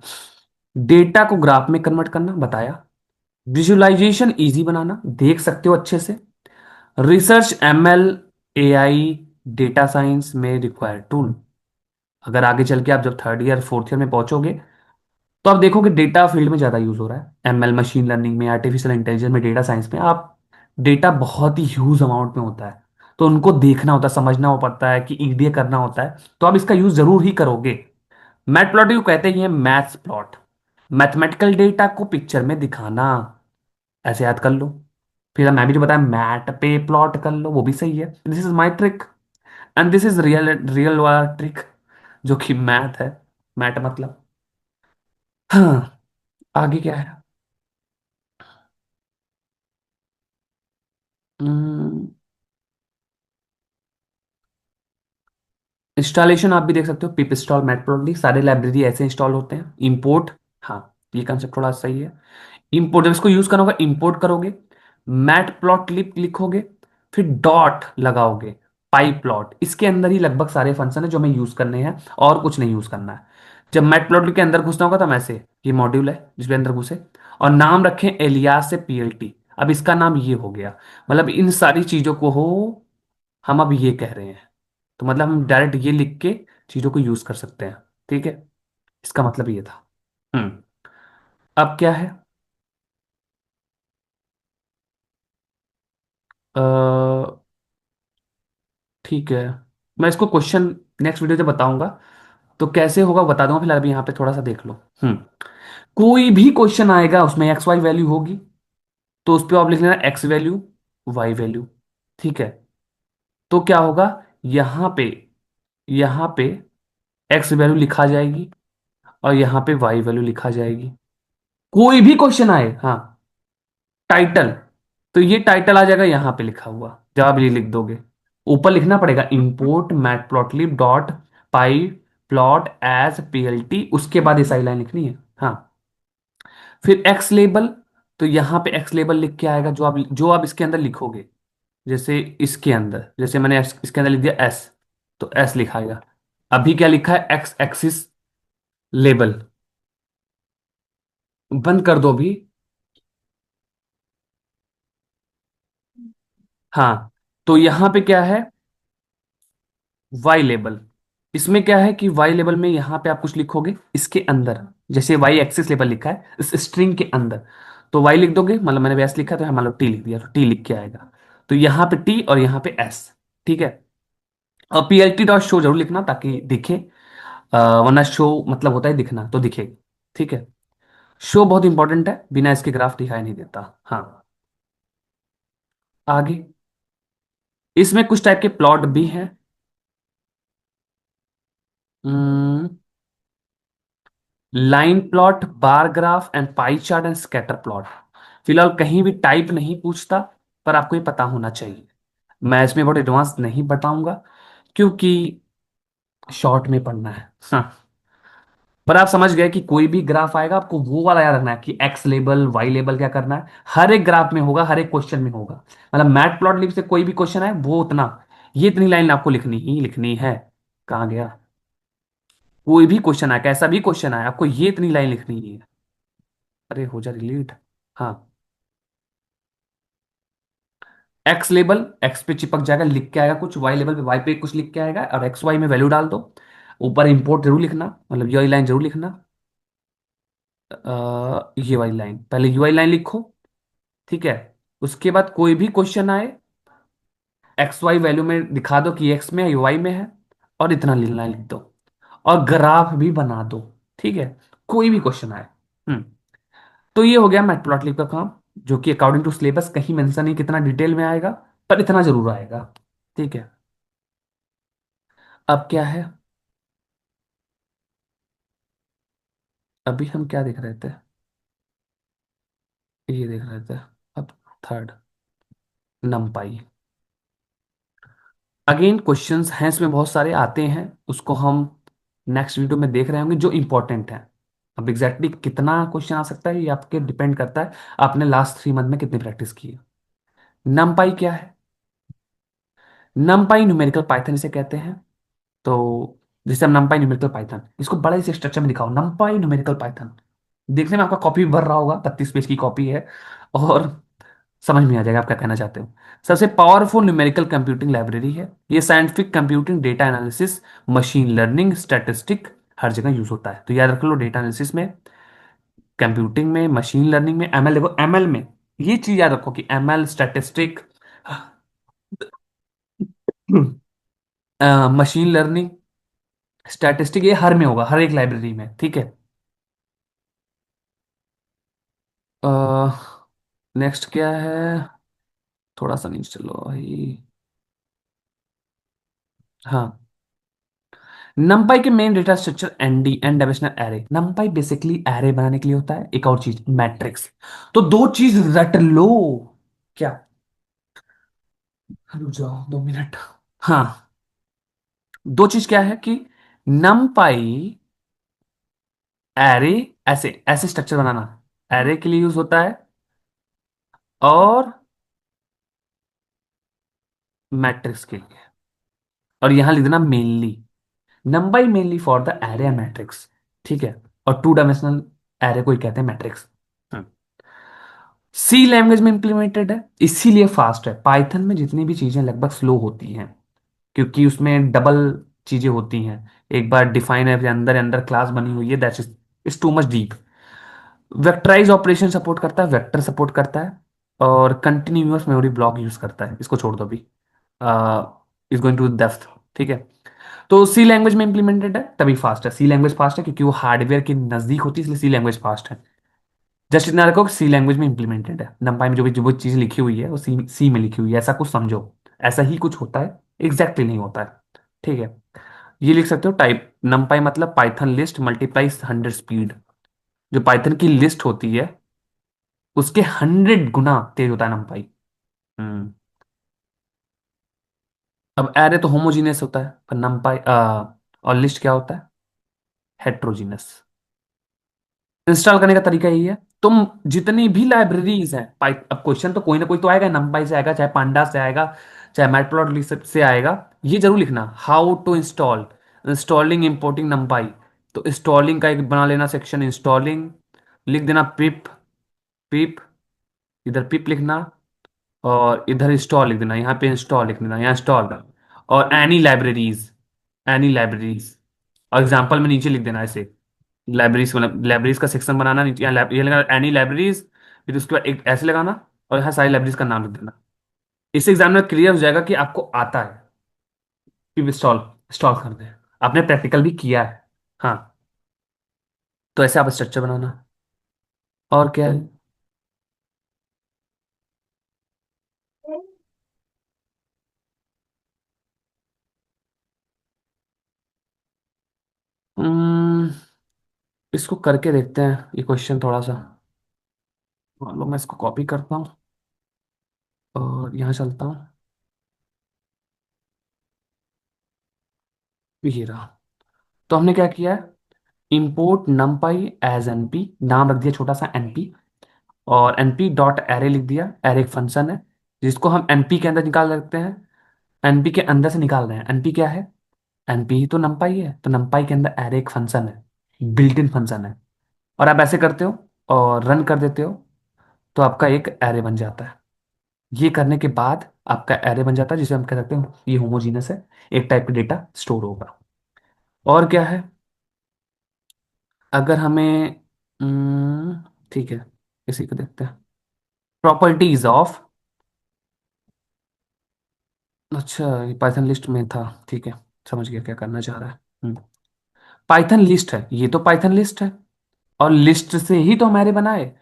Speaker 1: डेटा को ग्राफ में कन्वर्ट करना बताया, विजुअलाइजेशन इजी बनाना, देख सकते हो अच्छे से, research ML, AI, data science में रिक्वायर्ड टूल। अगर आगे चल के आप जब थर्ड ईयर फोर्थ ईयर में पहुंचोगे, तो आप देखोगे डेटा फील्ड में ज़्यादा यूज हो रहा है, एमएल, मशीन लर्निंग में, आर्टिफिशियल इंटेलिजेंस में, डेटा साइंस में। आप डेटा बहुत ही ह्यूज अमाउंट में होता है, तो उनको देखना होता है, समझना हो पड़ता है कि ईडीए करना होता है, तो आप इसका यूज जरूर ही करोगे। मैथ प्लॉट को कहते हैं मैथ्स प्लॉट, मैथमेटिकल डेटा को पिक्चर में दिखाना, ऐसे याद कर लो। फिर मैं भी जो बताया मैट पे प्लॉट कर लो, वो भी सही है। This is my trick, and this is real real वाला ट्रिक, जो कि मैथ है, मैट मतलब। हाँ, आगे क्या है। इंस्टॉलेशन आप भी देख सकते हो, पिप इंस्टॉल मैटप्लॉटली, सारे लाइब्रेरी ऐसे इंस्टॉल होते हैं। इंपोर्ट, हाँ, ये कंसेप्ट थोड़ा सही है। इंपोर्ट, जब इसको यूज करना होगा, इंपोर्ट करोगे, मैट प्लॉट लिखोगे, फिर डॉट लगाओगे, पाई प्लॉट, इसके अंदर ही लगभग सारे फंक्शन है जो हमें यूज करने हैं, और कुछ नहीं यूज करना है। जब मैट प्लॉट के अंदर घुसना होगा, तो हम ऐसे, ये मॉड्यूल है जिसके अंदर घुसे, और नाम रखें एलियास से पीएलटी। अब इसका नाम ये हो गया, मतलब इन सारी चीजों को हो, हम अब ये कह रहे हैं, तो मतलब हम डायरेक्ट ये लिख के चीजों को यूज कर सकते हैं, ठीक है। इसका मतलब ये था। हम्म। अब क्या है, अ, ठीक है, मैं इसको क्वेश्चन नेक्स्ट वीडियो से बताऊंगा, तो कैसे होगा बता दूंगा, फिलहाल अभी यहाँ पे थोड़ा सा देख लो। हम्म। कोई भी क्वेश्चन आएगा उसमें एक्स वाई वैल्यू होगी, तो उस पर आप लिख लेना एक्स वैल्यू, वाई वैल्यू, ठीक है। तो क्या होगा, यहाँ पे एक्स वैल्यू लिखा जाएगी, और यहाँ पे वाई वैल्यू लिखा जाएगी। कोई भी क्वेश्चन आए, हाँ, टाइटल, तो ये टाइटल आ जाएगा यहाँ पे लिखा हुआ, जब आप ये लिख दोगे, ऊपर लिखना पड़ेगा इंपोर्ट मैटप्लॉटलिब डॉट पाई प्लॉट एज पीएलटी, उसके बाद ऐसा लाइन लिखनी है, हाँ। फिर एक्स लेबल, तो यहाँ पे एक्स लेबल लिख के आएगा, जो आप इसके अंदर लिखोगे, जैसे इसके अंदर, जैसे मैंने इसके अंदर लिख दिया एस, तो एस लिखाएगा। अभी क्या लिखा है, एक्स एक्सिस लेबल, बंद कर दो अभी। हाँ, तो यहाँ पे क्या है, वाई लेबल, इसमें क्या है कि वाई लेबल में यहां पे आप कुछ लिखोगे इसके अंदर, जैसे वाई एक्सिस लेबल लिखा है इस स्ट्रिंग के अंदर, तो वाई लिख दोगे, मतलब मैंने वैस लिखा तो मान लो टी लिख दिया, तो टी लिख के आएगा, तो यहाँ पे टी और यहाँ पे एस, ठीक है। और पीएलटी डॉट शो जरूर लिखना ताकि दिखे, वरना शो मतलब होता है दिखना, तो दिखेगा, ठीक है। शो बहुत इंपॉर्टेंट है, बिना इसके ग्राफ दिखाई नहीं देता, हाँ। आगे, इसमें कुछ टाइप के प्लॉट भी हैं। Line plot, bar graph and pie chart and scatter plot. फिलहाल कहीं भी टाइप नहीं पूछता, पर आपको ये पता होना चाहिए। मैं इसमें बहुत एडवांस नहीं बताऊंगा, क्योंकि शॉर्ट में पढ़ना है, हाँ। पर आप समझ गए कि कोई भी ग्राफ आएगा, आपको वो वाला याद रखना है कि एक्स लेबल वाई लेबल क्या करना है, हर एक ग्राफ में होगा, हर एक क्वेश्चन में होगा। मतलब मैट प्लॉट लिप से कोई भी क्वेश्चन है, वो उतना, ये इतनी लाइन आपको लिखनी ही लिखनी है। कहाँ गया, कोई भी क्वेश्चन आए, कैसा भी क्वेश्चन आए, आपको ये इतनी लाइन लिखनी ही है। अरे हो जा रिलीट, हाँ। एक्स लेबल, एक्स पे चिपक जाएगा, लिख के आएगा कुछ, वाई लेबल पे, वाई पे कुछ लिख के आएगा, और एक्स वाई में वैल्यू डाल दो। ऊपर इंपोर्ट जरूर लिखना, मतलब ये वाली लाइन जरूर लिखना, ये वाली लाइन, पहले ये वाली लाइन लिखो, ठीक है। उसके बाद कोई भी क्वेश्चन आए, एक्स वाई वैल्यू में दिखा दो कि एक्स में है या वाई में है, और इतना लाइन लिख दो। और ग्राफ भी बना दो। ठीक है, कोई भी क्वेश्चन आए। हम्म। तो ये हो गया मैटप्लॉटलिब का काम, जो कि अकॉर्डिंग टू सिलेबस कहीं मेंशन नहीं कितना डिटेल में आएगा, पर इतना जरूर आएगा। ठीक है। अब क्या है, अभी हम क्या देख रहे थे, ये देख रहे थे। अब थर्ड, नमपाई। अगेन क्वेश्चंस हैं इसमें, बहुत सारे आते हैं, उसको हम नेक्स्ट वीडियो में देख रहे होंगे जो इंपॉर्टेंट है। अब एग्जैक्टली कितना क्वेश्चन आ सकता है ये आपके डिपेंड करता है, आपने लास्ट 3 मंथ में कितनी प्रैक्टिस की है। नमपाई क्या है? नमपाई न्यूमेरिकल पाइथन इसे कहते हैं। तो जैसे हम नमपाई न्यूमेरिकल पाइथन, इसको बड़े से स्ट्रक्चर में दिखाओ, नमपाई न्यूमेरिकल पाइथन, देखने में आपका कॉपी भर रहा होगा, 32 पेज की कॉपी है, और समझ में आ जाएगा आप क्या कहना चाहते हो। सबसे पावरफुल न्यूमेरिकल कंप्यूटिंग लाइब्रेरी है ये, scientific computing, data analysis, machine learning, statistic, हर जगह यूज होता है। तो याद रख लो, डेटा एनालिसिस में, कंप्यूटिंग में, मशीन लर्निंग में, एमएल, देखो एमएल में ये चीज याद रखो कि ML, statistic, machine learning, statistic, ये हर में होगा, हर एक लाइब्रेरी में। ठीक है। नेक्स्ट क्या है, थोड़ा सा नीचे चलो भाई। हाँ, नंपाई के main data structure ND, N dimensional array. NumPy basically array बनाने के लिए होता है, एक और चीज मैट्रिक्स। तो दो चीज रट लो। क्या? रुक जाओ 2 मिनट। हाँ, दो चीज क्या है कि नंपाई एरे, ऐसे ऐसे स्ट्रक्चर बनाना एरे के लिए यूज होता है, और मैट्रिक्स के लिए। और यहां लिख देना mainly, नंपाई mainly for the array matrix. ठीक है। और 2 डायमेंशनल एरे को ही कहते हैं मैट्रिक्स। सी लैंग्वेज में इंप्लीमेंटेड है, इसीलिए फास्ट है। पाइथन में जितनी भी चीजें लगभग स्लो होती हैं, क्योंकि उसमें डबल चीजें होती हैं। एक बार डिफाइन है, फिर अंदर अंदर क्लास बनी हुई है, that's is too much deep. Vectorize operation support करता है, वेक्टर सपोर्ट करता है, और कंटिन्यूअस मेमोरी ब्लॉक यूज करता है। इसको छोड़ दो अभी, इज गोइंग टू डेप्थ। ठीक है। तो सी लैंग्वेज में इंप्लीमेंटेड है, तभी फास्ट है। सी लैंग्वेज फास्ट है क्योंकि वो हार्डवेयर के नजदीक होती है, इसलिए सी लैंग्वेज फास्ट है। जस्ट इतना रखो सी लैंग्वेज में इंप्लीमेंटेड है। नंपाई में जो भी चीज लिखी हुई है वो सी में लिखी हुई है, ऐसा कुछ समझो। ऐसा ही कुछ होता है, एग्जैक्टली नहीं होता है। ठीक है। ये लिख सकते हो टाइप नंपाई मतलब पाइथन लिस्ट मल्टीप्लाई 100 स्पीड। जो पाइथन की लिस्ट होती है उसके 100 गुना तेज होता है नंपाई। हम्म। अब एरे तो होमोजीनियस होता है, पर नंपाई और लिस्ट क्या होता है? हेट्रोजीनियस। इंस्टॉल करने का तरीका यही है, तुम जितनी भी लाइब्रेरीज हैं अब क्वेश्चन तो कोई ना कोई तो आएगा, नंपाई से आएगा, चाहे पांडा से आएगा, चाहे मैटप्लॉटलिब से आएगा। ये जरूर लिखना, how to install, installing importing NumPy. तो इंस्टॉलिंग का एक बना लेना सेक्शन, इंस्टॉलिंग, लिख देना पिप, पिप, इधर पिप लिखना, और इधर इंस्टॉल लिख देना, यहाँ पे इंस्टॉल लिख देना, यहाँ इंस्टॉल। और एनी लाइब्रेरीज, और एग्जाम्पल में नीचे लिख देना ऐसे, लाइब्रेरीज, मतलब लाइब्रेरीज का सेक्शन बनाना नीचे, यहाँ ये लगाना एनी लाइब्रेरीज, फिर उसके बाद एक ऐसे लगाना, और यहाँ सारी लाइब्रेरीज का नाम लिख देना। इससे एग्जाम में क्लियर हो जाएगा कि आपको आता है। फिर इंस्टॉल इंस्टॉल कर दे, आपने प्रैक्टिकल भी किया है। हाँ, तो ऐसे आप स्ट्रक्चर बनाना। और क्या है? हम्म, इसको करके देखते हैं ये क्वेश्चन थोड़ा सा। मान लो मैं इसको कॉपी करता हूँ और यहाँ चलता हूँ, ये रहा। तो हमने क्या किया है, इंपोर्ट नमपाई एज एनपी, नाम रख दिया छोटा सा एनपी, और एनपी डॉट एरे लिख दिया। एरे एक फंक्शन है जिसको हम एनपी के अंदर निकाल सकते हैं, एनपी के अंदर से निकाल रहे हैं। एनपी क्या है? एनपी ही तो नमपाई है, तो नमपाई के अंदर एरे एक फंक्शन है, बिल्ट इन फंक्शन है। और आप ऐसे करते हो और रन कर देते हो, तो आपका एक एरे बन जाता है। ये करने के बाद आपका एरे बन जाता है, जिसे हम कह सकते हैं ये होमोजीनस है, एक टाइप का डेटा स्टोर होगा। और क्या है, अगर हमें ठीक है, इसी को देखते हैं, प्रॉपर्टीज ऑफ, अच्छा ये पाइथन लिस्ट में था, ठीक है, समझ गया क्या करना चाह रहा है। पाइथन लिस्ट है, ये तो पाइथन लिस्ट है, और लिस्ट से ही तो हम एरे बनाए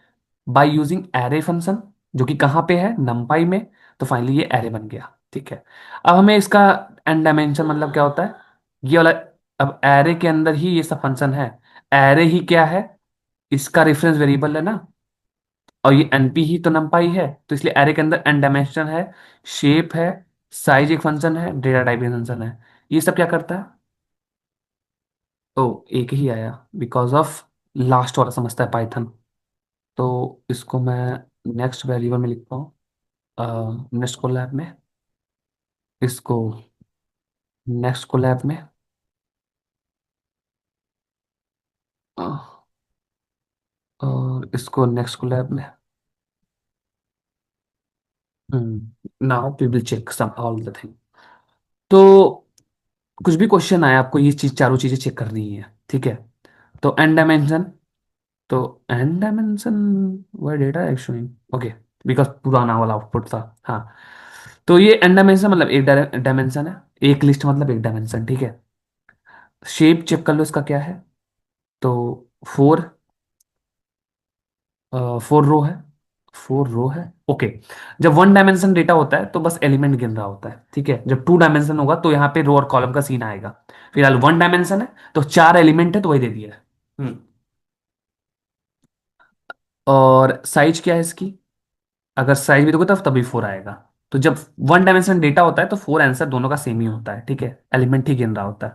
Speaker 1: बाय यूजिंग एरे फंक्शन, जो कि कहाँ पे है, नमपाई में। तो फाइनली ये एरे बन गया, ठीक है। अब हमें इसका एन डायमेंशन मतलब क्या होता है, ये वाला। अब एरे के अंदर ही ये सब फंक्शन है। एरे ही क्या है, इसका रेफरेंस वेरिएबल है ना, और ये एनपी ही तो नमपाई है, तो इसलिए एरे के अंदर एन डायमेंशन है, शेप है, साइज एक फंक्शन है, डेटा टाइप एक फंक्शन है। ये सब क्या करता है, तो एक ही आया बिकॉज ऑफ लास्ट वाला समझता है पाइथन। तो इसको मैं नेक्स्ट वेरिएबल में लिखता हूँ, नेक्स्ट कोलैब में, इसको नेक्स्ट कोलैब में, अ, और इसको नेक्स्ट कोलैब में। Now we will check some all the thing. तो कुछ भी क्वेश्चन आए, आपको ये चीज, चारों चीजें चेक करनी है, ठीक है। तो एन डायमेंशन, तो एन डायमेंशन वह डेटा एक्चुअली, ओके, बिकॉज पुराना वाला आउटपुट था, हाँ। तो ये एन डायमेंशन मतलब एक डायमेंशन है, एक लिस्ट मतलब एक डायमेंशन, ठीक है। शेप चेक कर लो इसका क्या है, तो फोर, 4 रो है, 4 रो है, ओके। जब 1 डायमेंशन डेटा होता है तो बस एलिमेंट गिन रहा होता है, ठीक है। जब 2 डायमेंशन होगा तो यहाँ पे रो और कॉलम का सीन आएगा। फिलहाल 1 डायमेंशन है, तो 4 एलिमेंट है, तो वही दे दिया है। और साइज क्या है इसकी, अगर साइज भी दोगे तब तभी 4 आएगा। तो जब 1 डायमेंशन डेटा होता है तो 4 आंसर दोनों का सेम ही होता है, ठीक है, एलिमेंट ही गिन रहा होता है।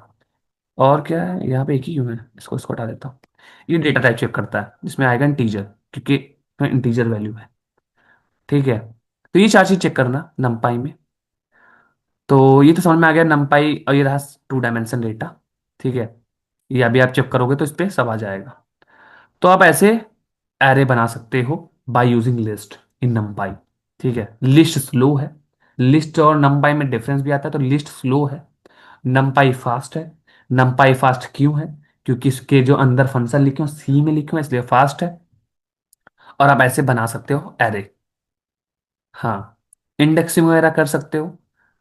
Speaker 1: और क्या है यहाँ पे, एक ही क्यों है, इसको इसको हटा देता हूँ। ये डेटा टाइप चेक करता है, जिसमें आएगा इंटीजर, क्योंकि इंटीजर वैल्यू है, ठीक है। तो ये चार चीज चेक करना नमपाई में। तो ये तो समझ में आ गया नमपाई, और ये रहा 2 डायमेंशन डेटा, ठीक है। ये अभी आप चेक करोगे तो इस पे सब आ जाएगा। तो आप ऐसे एरे बना सकते हो बाय यूजिंग लिस्ट इन नमपाई, ठीक है। लिस्ट स्लो है, लिस्ट और नमपाई में डिफरेंस भी आता है। तो लिस्ट स्लो है, नमपाई फास्ट है। नमपाई फास्ट क्यों है, क्योंकि इसके जो अंदर फंक्शन लिखे हो सी में लिखे हो, इसलिए फास्ट है। और आप ऐसे बना सकते हो एरे, हाँ। इंडेक्सिंग वगैरह कर सकते हो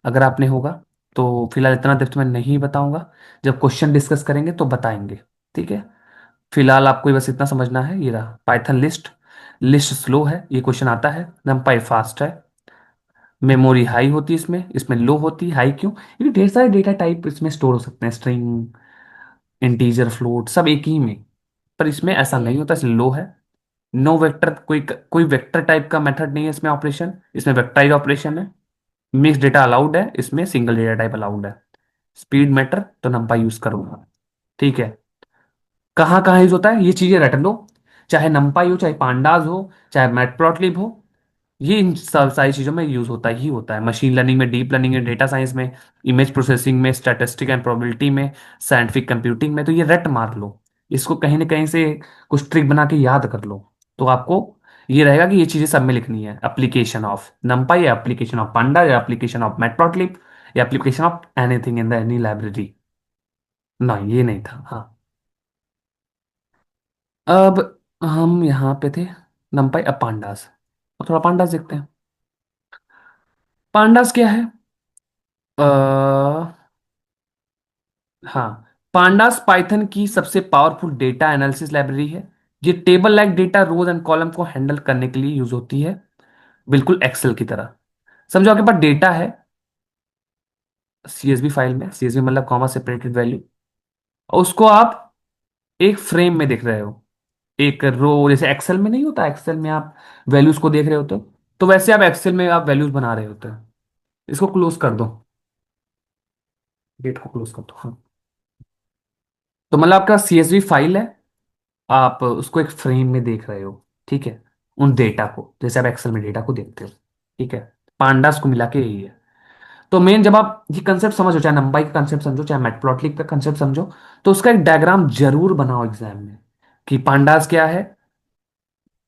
Speaker 1: अगर आपने होगा। तो फिलहाल इतना डेप्थ में नहीं बताऊंगा, जब क्वेश्चन डिस्कस करेंगे तो बताएंगे, ठीक है। फिलहाल आपको बस इतना समझना है, ये रहा पाइथन लिस्ट। लिस्ट स्लो है, ये क्वेश्चन आता है। नमपाई फास्ट है, मेमोरी हाई होती है इसमें, इसमें लो होती है। हाई क्यों, क्योंकि ढेर सारे डेटा टाइप इसमें स्टोर हो सकते हैं, स्ट्रिंग, इंटीजर, फ्लोट, सब एक ही में। पर इसमें ऐसा नहीं होता, इसलिए लो है। नो वेक्टर, कोई कोई वेक्टर टाइप का मेथड नहीं है इसमें ऑपरेशन, इसमें वेक्टाइज ऑपरेशन है। मिक्स डेटा अलाउड है, इसमें सिंगल डेटा टाइप अलाउड है। स्पीड मैटर, तो नंपाई यूज करूंगा, ठीक है। कहाँ कहाँ यूज होता है ये चीजें रट लो, चाहे नंपाई हो, चाहे पांडाज हो, चाहे मैटप्लॉटलिब हो, ये इन सब सारी चीजों में यूज होता ही होता है। मशीन लर्निंग में, डीप लर्निंग में, डेटा साइंस में, इमेज प्रोसेसिंग में, स्टैटिस्टिक एंड प्रोबेबिलिटी में, साइंटिफिक कंप्यूटिंग में। तो ये रट मार लो, इसको कहीं ना कहीं से कुछ ट्रिक बना के याद कर लो, तो आपको ये रहेगा कि ये चीजें सब में लिखनी है। एप्लीकेशन ऑफ नंपाई, या एप्लीकेशन ऑफ पांडा, या एप्लीकेशन ऑफ मैटप्लॉटलिब, या application of anything in the any library. नहीं, ये नहीं था, हाँ। अब हम यहाँ पे थे, नंपाई, अब पांडास। अब थोड़ा पांडास देखते हैं। पांडास क्या है, हाँ, पांडास पाइथन की सबसे पावरफुल डेटा एनालिसिस लाइब्रेरी है। ये table like data, rows and column को हैंडल करने के लिए यूज होती है, बिल्कुल एक्सेल की तरह। समझो आपके पास डेटा है सीएसवी फाइल में, सीएसवी मतलब कॉमा सेपरेटेड वैल्यू, और उसको आप एक फ्रेम में देख रहे हो, एक रो, जैसे एक्सेल में नहीं होता, एक्सेल में आप वैल्यूज को देख रहे होते हो, तो वैसे आप एक्सेल में आप वैल्यूज बना रहे होते हो। इसको क्लोज कर दो, डेट को क्लोज कर दो, हाँ। तो मतलब आपका सीएसवी फाइल है, आप उसको एक फ्रेम में देख रहे हो, ठीक है, उन डेटा को, जैसे आप एक्सेल में डेटा को देखते हो, ठीक है। पांडास को मिला के यही है। तो मेन, जब आप ये कंसेप्ट समझो, चाहे नंबाई का कंसेप्ट समझो, चाहे मैटप्लॉटलिब का कंसेप्ट समझो, तो उसका एक डायग्राम जरूर बनाओ एग्जाम में, कि पांडास क्या है।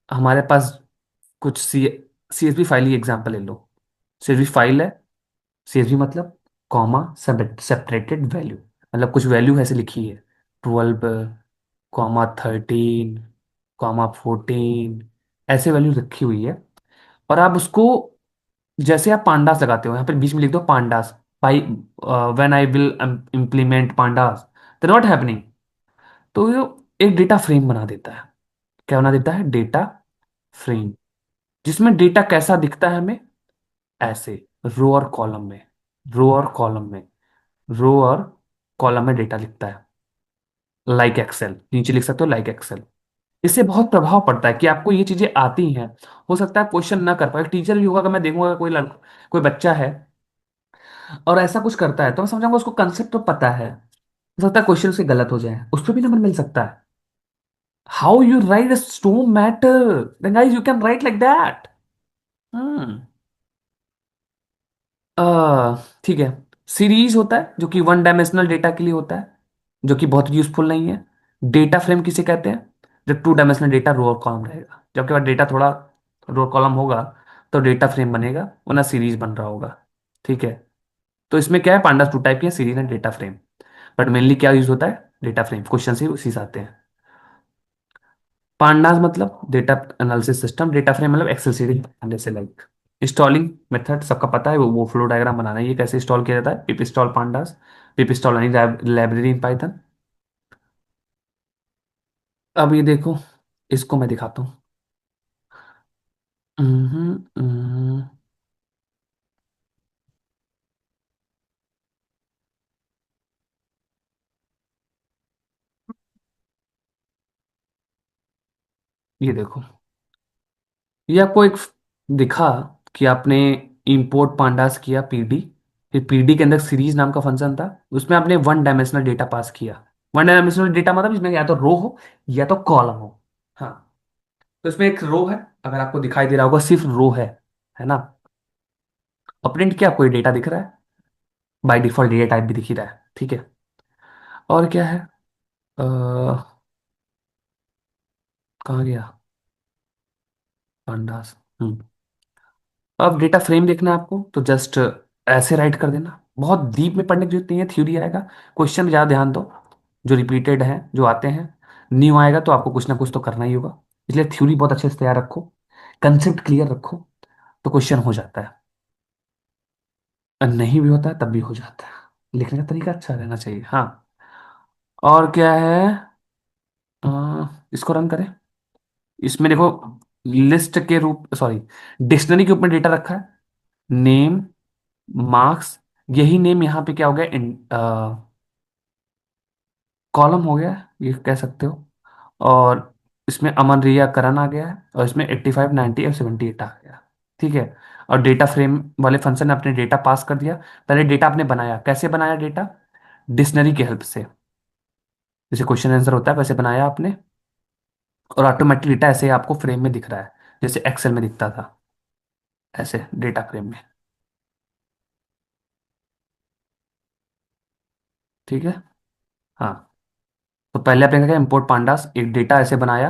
Speaker 1: हमारे पास कुछ सीएसवी फाइल ही एग्जाम्पल ले लो। सीएसवी फाइल है, सीएसवी मतलब कॉमा सेपरेटेड वैल्यू, मतलब कुछ वैल्यू ऐसे लिखी है, 12, कॉमा 13, कॉमा 14, ऐसे वैल्यू रखी हुई है। और आप उसको, जैसे आप पांडास लगाते हो, यहाँ पे बीच में लिख दो pandas, by, when I will implement pandas, तो नॉट हैपनिंग। तो ये एक डेटा फ्रेम बना देता है। क्या बना देता है? Data frame. जिसमें डेटा कैसा दिखता है हमें? ऐसे, रो और कॉलम में, रो और कॉलम में, रो और कॉलम में डेटा लिखता है, लाइक एक्सेल। नीचे लिख सकते हो लाइक एक्सेल। इससे बहुत प्रभाव पड़ता है कि आपको ये चीजें आती हैं। हो सकता है क्वेश्चन ना कर पाए, टीचर भी होगा, अगर मैं देखूंगा कोई लड़का, कोई बच्चा है और ऐसा कुछ करता है, तो मैं समझाऊंगा उसको कंसेप्ट तो पता है, हो सकता है क्वेश्चन से गलत हो जाए, उस पर भी नंबर मिल सकता है। How you write stone matter, guys you can write like that. Hmm. ठीक है। सीरीज होता है जो कि वन डायमेंशनल डेटा के लिए होता है, जो कि बहुत यूजफुल नहीं है। डेटा फ्रेम किसे कहते हैं? जब टू डायमेंशनल डेटा रो और कॉलम रहेगा, जब आपके पास डेटा थोड़ा रो और कॉलम होगा, तो डेटा फ्रेम बनेगा, वरना सीरीज बन रहा होगा। ठीक है। तो इसमें क्या है, पांडास टू टाइप की series and data frame. But mainly क्या यूज होता है? Data frame. क्वेश्चन से उसी से आते हैं। पांडास मतलब data analysis system, data frame मतलब एक्सेल सीरीज, जैसे लाइक इंस्टॉलिंग मेथड सबका पता है, वो फ्लो डायग्राम बनाना है, ये कैसे इंस्टॉल किया जाता है, पिप इंस्टॉल पांडास, पिप इंस्टॉल यानी लाइब्रेरी इन पाइथन। अब ये देखो, इसको मैं दिखाता हूँ। हम्म, हम्म, ये देखो, ये आपको एक दिखा कि आपने इंपोर्ट पांडास किया पीडी, फिर पीडी के अंदर सीरीज नाम का फंक्शन था, उसमें आपने वन डायमेंशनल डेटा पास किया। वन डायमेंशनल डेटा मतलब इसमें या तो रो हो या तो कॉलम हो। हाँ। तो इसमें एक रो है, अगर आपको दिखाई दे रहा होगा सिर्फ रो है ना। और प्रिंट किया, कोई डेटा दिख रहा है, बाय डिफॉल्ट डेटा टाइप भी दिख ही रहा है। ठीक है। और क्या है? कहाँ गया पांडास? अब डेटा फ्रेम देखना है आपको, तो जस्ट ऐसे राइट कर देना, बहुत डीप में पढ़ने की जरूरत नहीं है, थ्योरी आएगा। क्वेश्चन ज़्यादा ध्यान दो, जो रिपीटेड है, जो आते हैं। न्यू आएगा तो आपको कुछ ना कुछ तो करना ही होगा, इसलिए थ्योरी बहुत अच्छे से तैयार रखो, कंसेप्ट क्लियर रखो, तो क्वेश्चन हो जाता है। और नहीं भी होता है तब भी हो जाता है, लिखने का तरीका अच्छा रहना चाहिए। हाँ। और क्या है? इसको रन करें। इसमें देखो, लिस्ट के रूप, सॉरी, डिक्शनरी के ऊपर डेटा रखा है, नेम, मार्क्स। यही नेम यहाँ पे क्या हो गया, कॉलम हो गया, ये कह सकते हो। और इसमें अमन रिया करण आ गया है, और इसमें 85 90 और 78 आ गया। ठीक है। और डेटा फ्रेम वाले फंक्शन ने अपने डेटा पास कर दिया। पहले डेटा आपने बनाया, कैसे बनाया डेटा? डिक्शनरी की हेल्प से, जैसे क्वेश्चन आंसर होता है वैसे बनाया आपने, और ऑटोमेटिक डेटा ऐसे ही आपको फ्रेम में दिख रहा है, जैसे एक्सेल में दिखता था, ऐसे डेटा फ्रेम में। ठीक है। हाँ। तो पहले आपने क्या किया, इम्पोर्ट पांडास, एक डेटा ऐसे बनाया,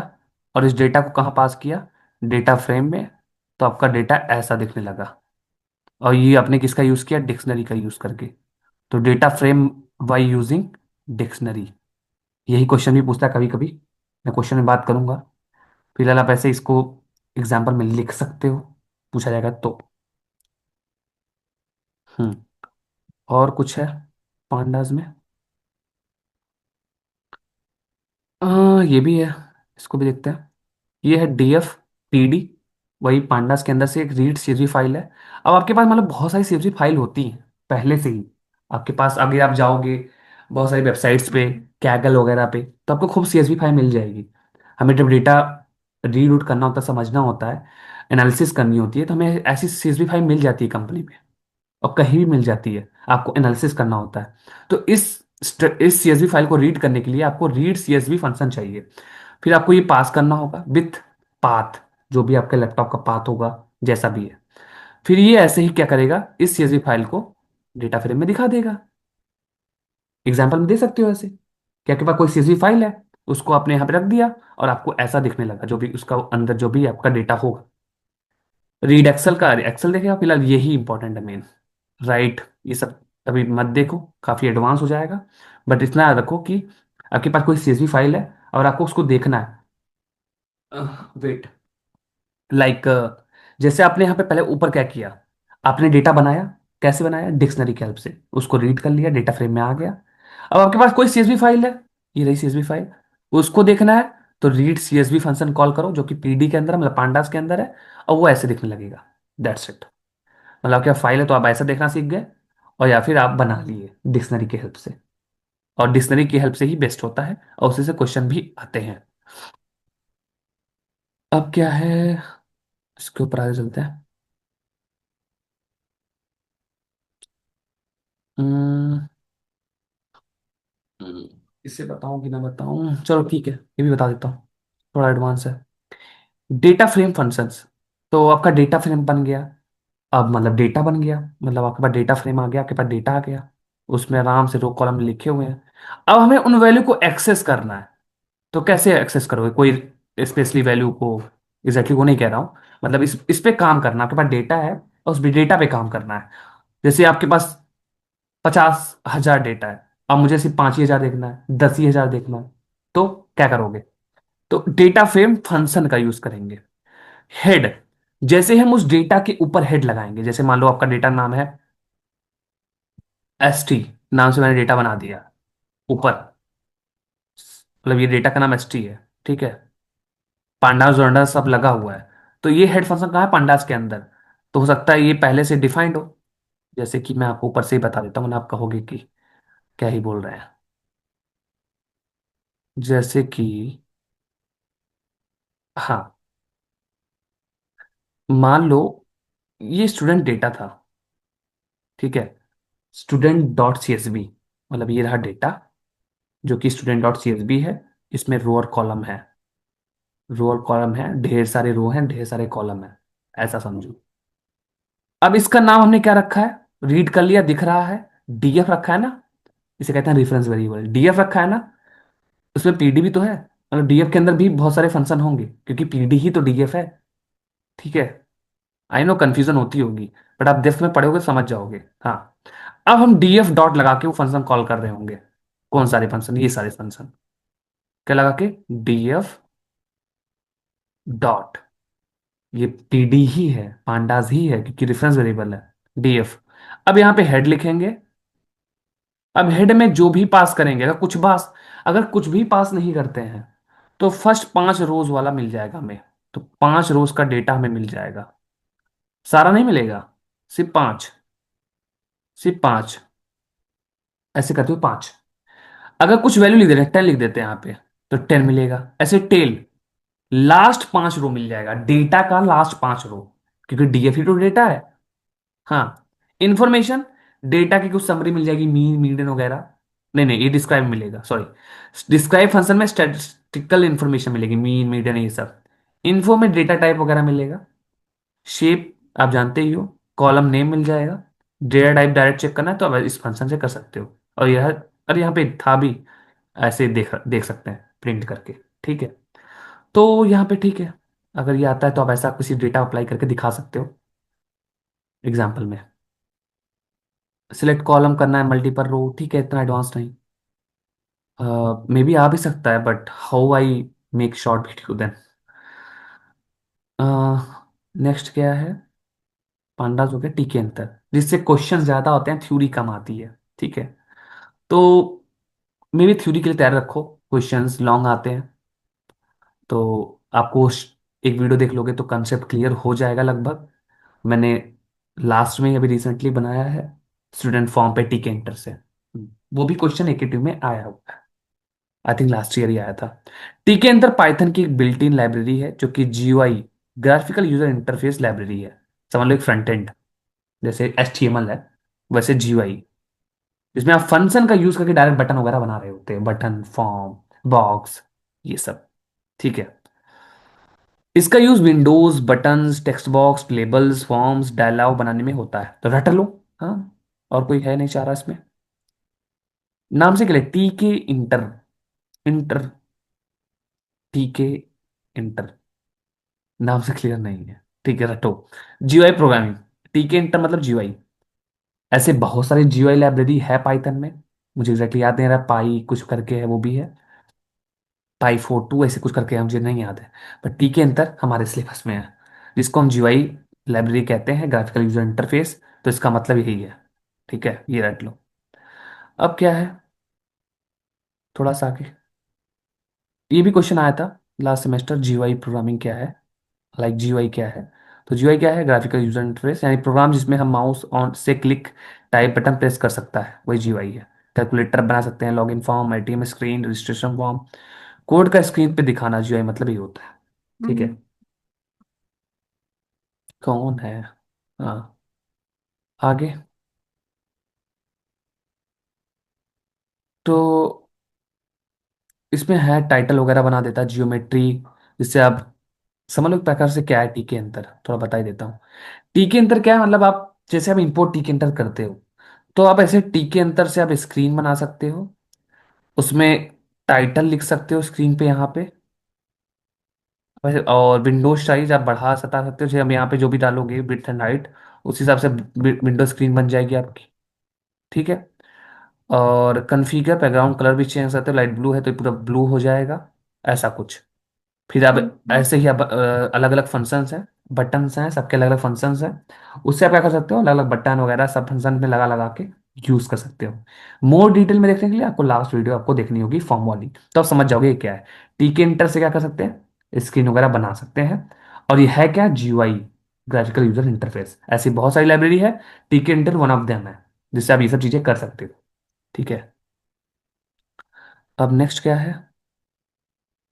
Speaker 1: और इस डेटा को कहाँ पास किया? डेटा फ्रेम में। तो आपका डेटा ऐसा दिखने लगा। और ये आपने किसका यूज किया? डिक्शनरी का यूज करके। तो data frame by using dictionary, यही क्वेश्चन भी पूछता है कभी कभी, मैं क्वेश्चन में बात करूंगा। फिलहाल आप ऐसे इसको एग्जाम्पल में लिख सकते हो, पूछा जाएगा तो। हम्म। और कुछ है पांडास में? ये भी है, इसको भी देखते हैं। ये है डीएफ पीडी, वही पांडास के अंदर से एक रीड सीजवी फाइल है। अब आपके पास मतलब बहुत सारी सीजवी फाइल होती हैं पहले से ही, आपके पास आगे आप जाओगे बहुत सारी वेबसाइट्स पे, कैगल वगैरह पे, तो आपको खूब सीएसवी फाइल मिल जाएगी। हमें जब डेटा रीड आउट करना होता है, समझना होता है, एनालिसिस करनी होती है, तो हमें ऐसी सीएसवी फाइल मिल जाती है कंपनी में, और कहीं भी मिल जाती है, आपको एनालिसिस करना होता है। तो इस सीएसवी फाइल को रीड करने के लिए आपको रीड सीएसवी फंक्शन चाहिए। फिर आपको ये पास करना होगा विथ पाथ, जो भी आपके लैपटॉप का पाथ होगा, जैसा भी है। फिर ये ऐसे ही क्या करेगा, इस सीएसवी फाइल को डेटा फ्रेम में दिखा देगा। एग्जाम्पल में दे सकते हो ऐसे कि आपके पास कोई सीएसवी फाइल है, उसको आपने यहाँ पे रख दिया, और आपको ऐसा दिखने लगा, जो भी उसका अंदर जो भी आपका डेटा होगा। रीड एक्सेल का एक्सेल देखेगा, फिलहाल यही इंपॉर्टेंट है मेन। राइट, ये सब अभी मत देखो, काफी एडवांस हो जाएगा। बट इतना याद रखो कि आपके पास कोई सीएसवी फाइल है और आपको उसको देखना है। वेट, लाइक जैसे आपने यहाँ पे पहले ऊपर क्या किया, आपने डेटा बनाया, कैसे बनाया? डिक्शनरी की हेल्प से, उसको रीड कर लिया, डेटा फ्रेम में आ गया। अब आपके पास कोई सीएसवी फाइल है, ये रही सीएसवी फाइल, उसको देखना है तो रीड सीएसवी फंक्शन कॉल करो, जो कि पीडी के अंदर है, मतलब पांडास के अंदर है, और वो ऐसे दिखने लगेगा। That's it. मतलब क्या फाइल है तो आप ऐसा देखना सीख गए, और या फिर आप बना लिए डिक्शनरी की हेल्प से। और डिक्शनरी की हेल्प से ही बेस्ट होता है, और उसी से क्वेश्चन भी आते हैं। अब क्या है, इसके ऊपर आगे चलते हैं। हम्म, इसे बताऊं कि ना बताऊं, चलो ठीक है ये भी बता देता हूँ, थोड़ा एडवांस है। Data frame functions. तो आपका डेटा फ्रेम बन गया। अब मतलब डेटा बन गया, मतलब आपके पास डेटा फ्रेम आ गया, आपके पास डेटा आ गया, उसमें आराम से रो कॉलम लिखे हुए हैं। अब हमें उन वैल्यू को एक्सेस करना है। तो कैसे एक्सेस करोगे कोई स्पेशली वैल्यू को? एग्जैक्टली वो नहीं कह रहा हूँ, मतलब इस पे काम करना, आपके पास डेटा है और उस डेटा पे काम करना है। जैसे आपके पास 50,000 डेटा है, अब मुझे सिर्फ 5 ही हजार देखना है, 10 ही हजार देखना है, तो क्या करोगे? तो डेटा फ्रेम फंक्शन का यूज करेंगे। हेड, जैसे हम उस डेटा के ऊपर हेड लगाएंगे, जैसे मान लो आपका डेटा नाम है एस टी, नाम से मैंने डेटा बना दिया ऊपर, मतलब ये डेटा का नाम एस टी है, ठीक है। पांडास वांडास सब लगा हुआ है, तो ये हेड फंक्शन कहाँ है? पांडास के अंदर। तो हो सकता है ये पहले से डिफाइंड हो, जैसे कि मैं आपको ऊपर से ही बता देता हूँ ना, आप कहोगे कि क्या ही बोल रहे हैं। जैसे कि, हाँ, मान लो ये स्टूडेंट डेटा था, ठीक है। Student dot C S V, मतलब ये रहा डेटा, जो कि student dot C S V है। इसमें रो और कॉलम है, रो और कॉलम है, ढेर सारे रो हैं, ढेर सारे कॉलम है, ऐसा समझो। अब इसका नाम हमने क्या रखा है? रीड कर लिया, दिख रहा है, डीएफ रखा है ना। इसे कहते हैं रेफरेंस वेरिएबल, डीएफ रखा है ना। उसमें पीडी भी तो है, मतलब डीएफ के अंदर भी बहुत सारे फंक्शन होंगे, क्योंकि पीडी ही तो डीएफ है, ठीक है। आई नो कंफ्यूजन होती होगी, बट आप डेप्थ में पढ़ोगे तो समझ जाओगे। हाँ, अब हम डीएफ डॉट लगा के वो फंक्शन कॉल कर रहे होंगे। कौन सारे फंक्शन? ये सारे फंक्शन। क्या लगा के? डीएफ डॉट, ये पीडी ही है, पांडास ही है, क्योंकि रेफरेंस वेरिएबल है डीएफ। अब यहाँ पे हेड लिखेंगे। अब हेड में जो भी पास करेंगे, अगर कुछ भी पास नहीं करते हैं, तो फर्स्ट 5 रोज वाला मिल जाएगा हमें। तो 5 रोज का डेटा हमें मिल जाएगा, सारा नहीं मिलेगा, सिर्फ 5, सिर्फ 5। ऐसे करते हुए 5। अगर कुछ वैल्यू लिख दे रहे हैं, 10 लिख देते हैं यहाँ पे, तो 10 मिलेगा। ऐसे टेल, लास्ट 5 रो मिल जाएगा, डेटा का लास्ट 5 रो, क्योंकि डीएफ ही तो डेटा है। हाँ, इंफॉर्मेशन, डेटा की कुछ समरी मिल जाएगी, मीन मीडियन वगैरह। नहीं नहीं, ये डिस्क्राइब मिलेगा, सॉरी। डिस्क्राइब फंक्शन में स्टैटिस्टिकल इंफॉर्मेशन मिलेगी, मीन मीडियन ये सब। इन्फो में डेटा टाइप वगैरह मिलेगा। शेप आप जानते ही हो, कॉलम नेम मिल जाएगा। डेटा टाइप डायरेक्ट चेक करना है तो आप इस फंक्शन से कर सकते हो। और यह, अरे यहाँ पे था भी, ऐसे देख देख सकते हैं प्रिंट करके, ठीक है। तो यहाँ पे ठीक है, अगर ये आता है तो आप ऐसा किसी डेटा अप्लाई करके दिखा सकते हो एग्जाम्पल में। सिलेक्ट कॉलम करना है मल्टीपल रो, ठीक है, इतना एडवांस नहीं। मे बी आ भी सकता है, but how I make short video then. Next क्या है? पांडास हो गया, टी के अंतर, जिससे क्वेश्चन ज्यादा होते हैं, थ्योरी कम आती है, ठीक है। तो मे बी थ्योरी के लिए तैयार रखो, क्वेश्चंस लॉन्ग आते हैं। तो आपको एक वीडियो देख लोगे तो कंसेप्ट क्लियर हो जाएगा लगभग। मैंने लास्ट में अभी रिसेंटली बनाया है, स्टूडेंट फॉर्म पे टी के इंटर से। वो भी क्वेश्चन एकेटिव में आया हुआ है, आई थिंक लास्ट ईयर ही आया था। टी के अंदर पाइथन की एक बिल्ट इन लाइब्रेरी है, जो कि GUI, graphical user interface library है। समझ लो एक फ्रंट एंड, जैसे एचटीएमएल है, वैसे जीयूआई, जिसमें आप फंक्शन का यूज करके डायरेक्ट बटन वगैरह बना रहे होते हैं, बटन, फॉर्म, बॉक्स, ये सब, ठीक है। इसका use windows, buttons, text box, labels, forms, dialog बनाने में होता है, तो रट लो। हाँ, और कोई है नहीं चाह रहा इसमें। नाम से के लिए टी के इंटर, इंटर, टी के इंटर, नाम से क्लियर नहीं है, ठीक है, रटो। जीयूआई प्रोग्रामिंग, टी के इंटर मतलब जीयूआई। ऐसे बहुत सारे जीयूआई लाइब्रेरी है पाइथन में, मुझे एग्जैक्टली याद नहीं आ रहा, पाई कुछ करके है, वो भी है, पाई 42 ऐसे कुछ करके है, मुझे नहीं याद है। पर टी के अंतर हमारे सिलेबस में है, जिसको हम जीयूआई लाइब्रेरी कहते हैं, ग्राफिकल यूजर इंटरफेस। तो इसका मतलब यही है, ठीक है, ये रट लो। अब क्या है, थोड़ा सा आगे। ये भी क्वेश्चन आया था लास्ट सेमेस्टर, जीयूआई प्रोग्रामिंग क्या है, लाइक जीयूआई क्या है। तो जीयूआई क्या है, ग्राफिकल यूजर इंटरफेस, यानी प्रोग्राम जिसमें हम माउस ऑन से क्लिक टाइप बटन प्रेस कर सकता है, वही जीयूआई है। कैलकुलेटर बना सकते हैं, login form, ATM screen, registration form, code का स्क्रीन पे दिखाना, जीयूआई मतलब ये होता है। ठीक है। कौन है। हाँ। आगे। तो इसमें है टाइटल वगैरह बना देता है, जियोमेट्री, जिससे आप समझ लो एक प्रकार से क्या है टी के अंतर, थोड़ा बता ही देता हूँ। टी के अंतर क्या है, मतलब आप जैसे आप इंपोर्ट टी के अंतर करते हो, तो आप ऐसे टी के अंतर से आप स्क्रीन बना सकते हो, उसमें टाइटल लिख सकते हो स्क्रीन पे यहाँ पे, वैसे और विंडोज साइज आप बढ़ा सटा सकते हो, जैसे हम यहाँ पे जो भी डालोगे विड्थ एंड हाइट, उस हिसाब से विंडो स्क्रीन बन जाएगी आपकी। ठीक है। और कन्फिगर बैकग्राउंड कलर भी चेंज करते हो, लाइट ब्लू है तो पूरा ब्लू हो जाएगा, ऐसा कुछ। फिर अब ऐसे ही अब अलग अलग फंक्शंस हैं, बटन्स हैं, सबके अलग अलग फंक्शंस हैं, उससे आप क्या कर सकते हो, अलग अलग बटन वगैरह सब फंक्शन में लगा लगा के यूज कर सकते हो। मोर डिटेल में देखने के लिए आपको लास्ट वीडियो आपको देखनी होगी फॉर्म वाली, तो आप समझ जाओगे ये क्या है। टीके इंटर से क्या कर सकते हैं, स्क्रीन वगैरह बना सकते हैं। और ये है क्या, जीयूआई, ग्राफिकल यूजर इंटरफेस। ऐसी बहुत सारी लाइब्रेरी है, टीके इंटर वन ऑफ देम है, जिससे आप ये सब चीजें कर सकते हो। ठीक है। अब नेक्स्ट क्या है,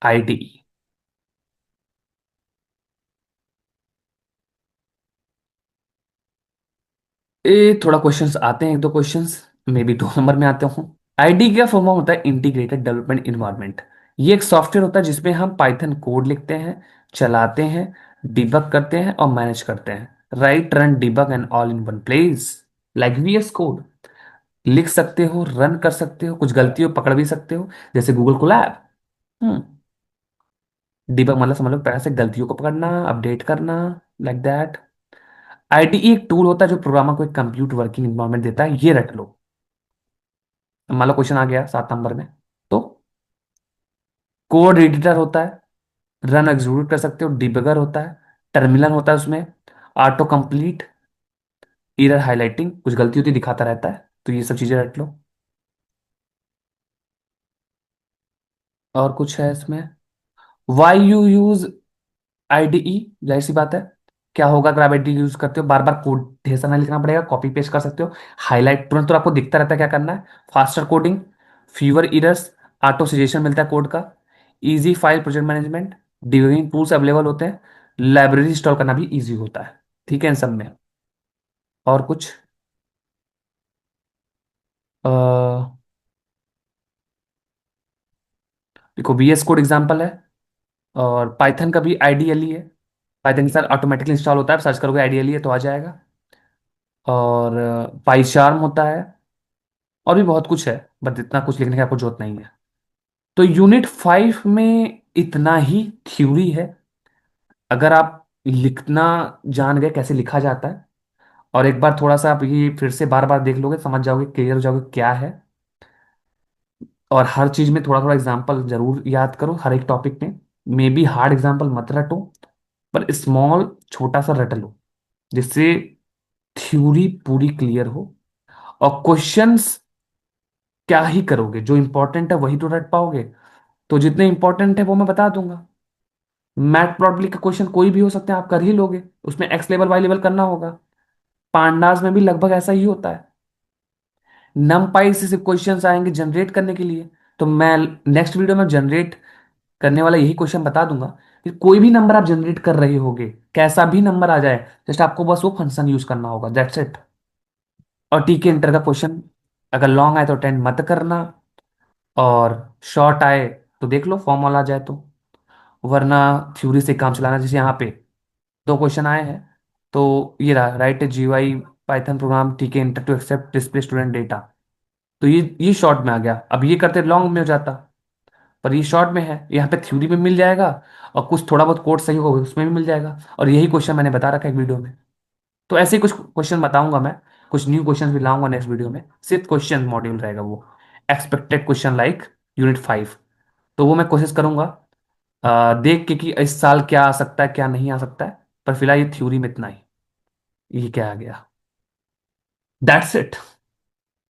Speaker 1: आईडीई। ये थोड़ा क्वेश्चंस आते हैं, एक दो क्वेश्चंस मे बी 2 नंबर में आते हूँ। आईडी का फॉर्म होता है इंटीग्रेटेड डेवलपमेंट इन्वायरमेंट। ये एक सॉफ्टवेयर होता है जिसमें हम पाइथन कोड लिखते हैं, चलाते हैं, डिबग करते हैं और मैनेज करते हैं। Right, run, debug and all in one place, like VS Code सकते हो, रन कर सकते हो, कुछ गलतियों पकड़ भी सकते हो, जैसे गूगल कोलैब। हम्म। डिबग मतलब समझ लो पैसे से गलतियों को पकड़ना, अपडेट करना, लाइक दैट। आईडीई एक टूल होता है जो प्रोग्रामर को एक कंप्यूटर वर्किंग इन्वायरमेंट देता है, ये रट लो। मान लो क्वेश्चन आ गया 7 नंबर में, तो कोड एडिटर होता है, रन एग्जीक्यूट कर सकते हो, डिबगर होता है, टर्मिनल होता है उसमें, ऑटो कंप्लीट, एरर हाईलाइटिंग, कुछ गलती होती दिखाता रहता है, तो ये सब चीजें रट लो। और कुछ है इसमें, वाई यू यूज आईडीई, जाहिर सी बात है, क्या होगा अगर आप आईडीई यूज करते हो, बार बार कोड ढेर सारा नहीं लिखना पड़ेगा, कॉपी पेस्ट कर सकते हो, हाईलाइट तुरंत तो आपको दिखता रहता है क्या करना है, faster coding, fewer errors, auto suggestion मिलता है कोड का, easy file project management, debugging tools available होते हैं, लाइब्रेरी इंस्टॉल करना भी इजी होता है। ठीक है इन सब में। और कुछ अ, देखो VS कोड एग्जांपल है, और पाइथन का भी आईडीएलई है, पाइथन के साथ ऑटोमेटिकली इंस्टॉल होता है, सर्च करोगे आईडीएलई है तो आ जाएगा। और पाइचार्म होता है, और भी बहुत कुछ है, बट इतना कुछ लिखने की आपको जरूरत नहीं है। तो यूनिट 5 में इतना ही थ्योरी है। अगर आप लिखना जान गए कैसे लिखा जाता है, और एक बार थोड़ा सा आप ये फिर से बार बार देख लोगे, समझ जाओगे, क्लियर हो जाओगे क्या है। और हर चीज में थोड़ा थोड़ा एग्जाम्पल जरूर याद करो, हर एक टॉपिक में। मे बी हार्ड एग्जाम्पल मत रटो, पर स्मॉल छोटा सा रट लो, जिससे थ्योरी पूरी क्लियर हो। और क्वेश्चंस क्या ही करोगे, जो इंपॉर्टेंट है वही तो रट पाओगे। तो जितने इंपॉर्टेंट है वो मैं बता दूंगा। मैथ प्रॉब्लम का क्वेश्चन कोई भी हो सकते हैं, आप कर ही लोगे, उसमें एक्स लेवल वाई लेवल करना होगा। पांडास में भी लगभग ऐसा ही होता है, नमपाई से सिर्फ क्वेश्चंस आएंगे जनरेट करने के लिए। तो मैं नेक्स्ट वीडियो में जनरेट करने वाला यही क्वेश्चन बता दूंगा कि कोई भी नंबर आप जनरेट कर रहे होगे, कैसा भी नंबर आ जाए, जस्ट आपको बस वो फंक्शन यूज करना होगा, दैट्स इट। और टी के इंटर का क्वेश्चन अगर लॉन्ग आए तो अटेंड मत करना, और शॉर्ट आए तो देख लो फॉर्म वाला आ जाए तो, वरना थ्योरी से काम चलाना। जैसे यहाँ पे 2 क्वेश्चन आए हैं, तो ये रहा, right GUI Python program Tkinter to accept display student data. तो ये शॉर्ट में आ गया, अब ये करते लॉन्ग में हो जाता, पर ये शॉर्ट में है, यहाँ पे थ्योरी में मिल जाएगा, और कुछ थोड़ा बहुत कोड सही होगा उसमें भी मिल जाएगा, और यही क्वेश्चन मैंने बता रखा है एक वीडियो में। तो ऐसे ही कुछ क्वेश्चन बताऊंगा मैं, कुछ न्यू क्वेश्चन भी लाऊंगा नेक्स्ट वीडियो में, सिर्फ क्वेश्चन मॉड्यूल रहेगा वो, एक्सपेक्टेड क्वेश्चन लाइक यूनिट 5। तो वो मैं कोशिश करूंगा देख के कि इस साल क्या आ सकता है क्या नहीं आ सकता है, पर फिलहाल ये थ्योरी में इतना ही। ये क्या आ गया, दैट्स इट।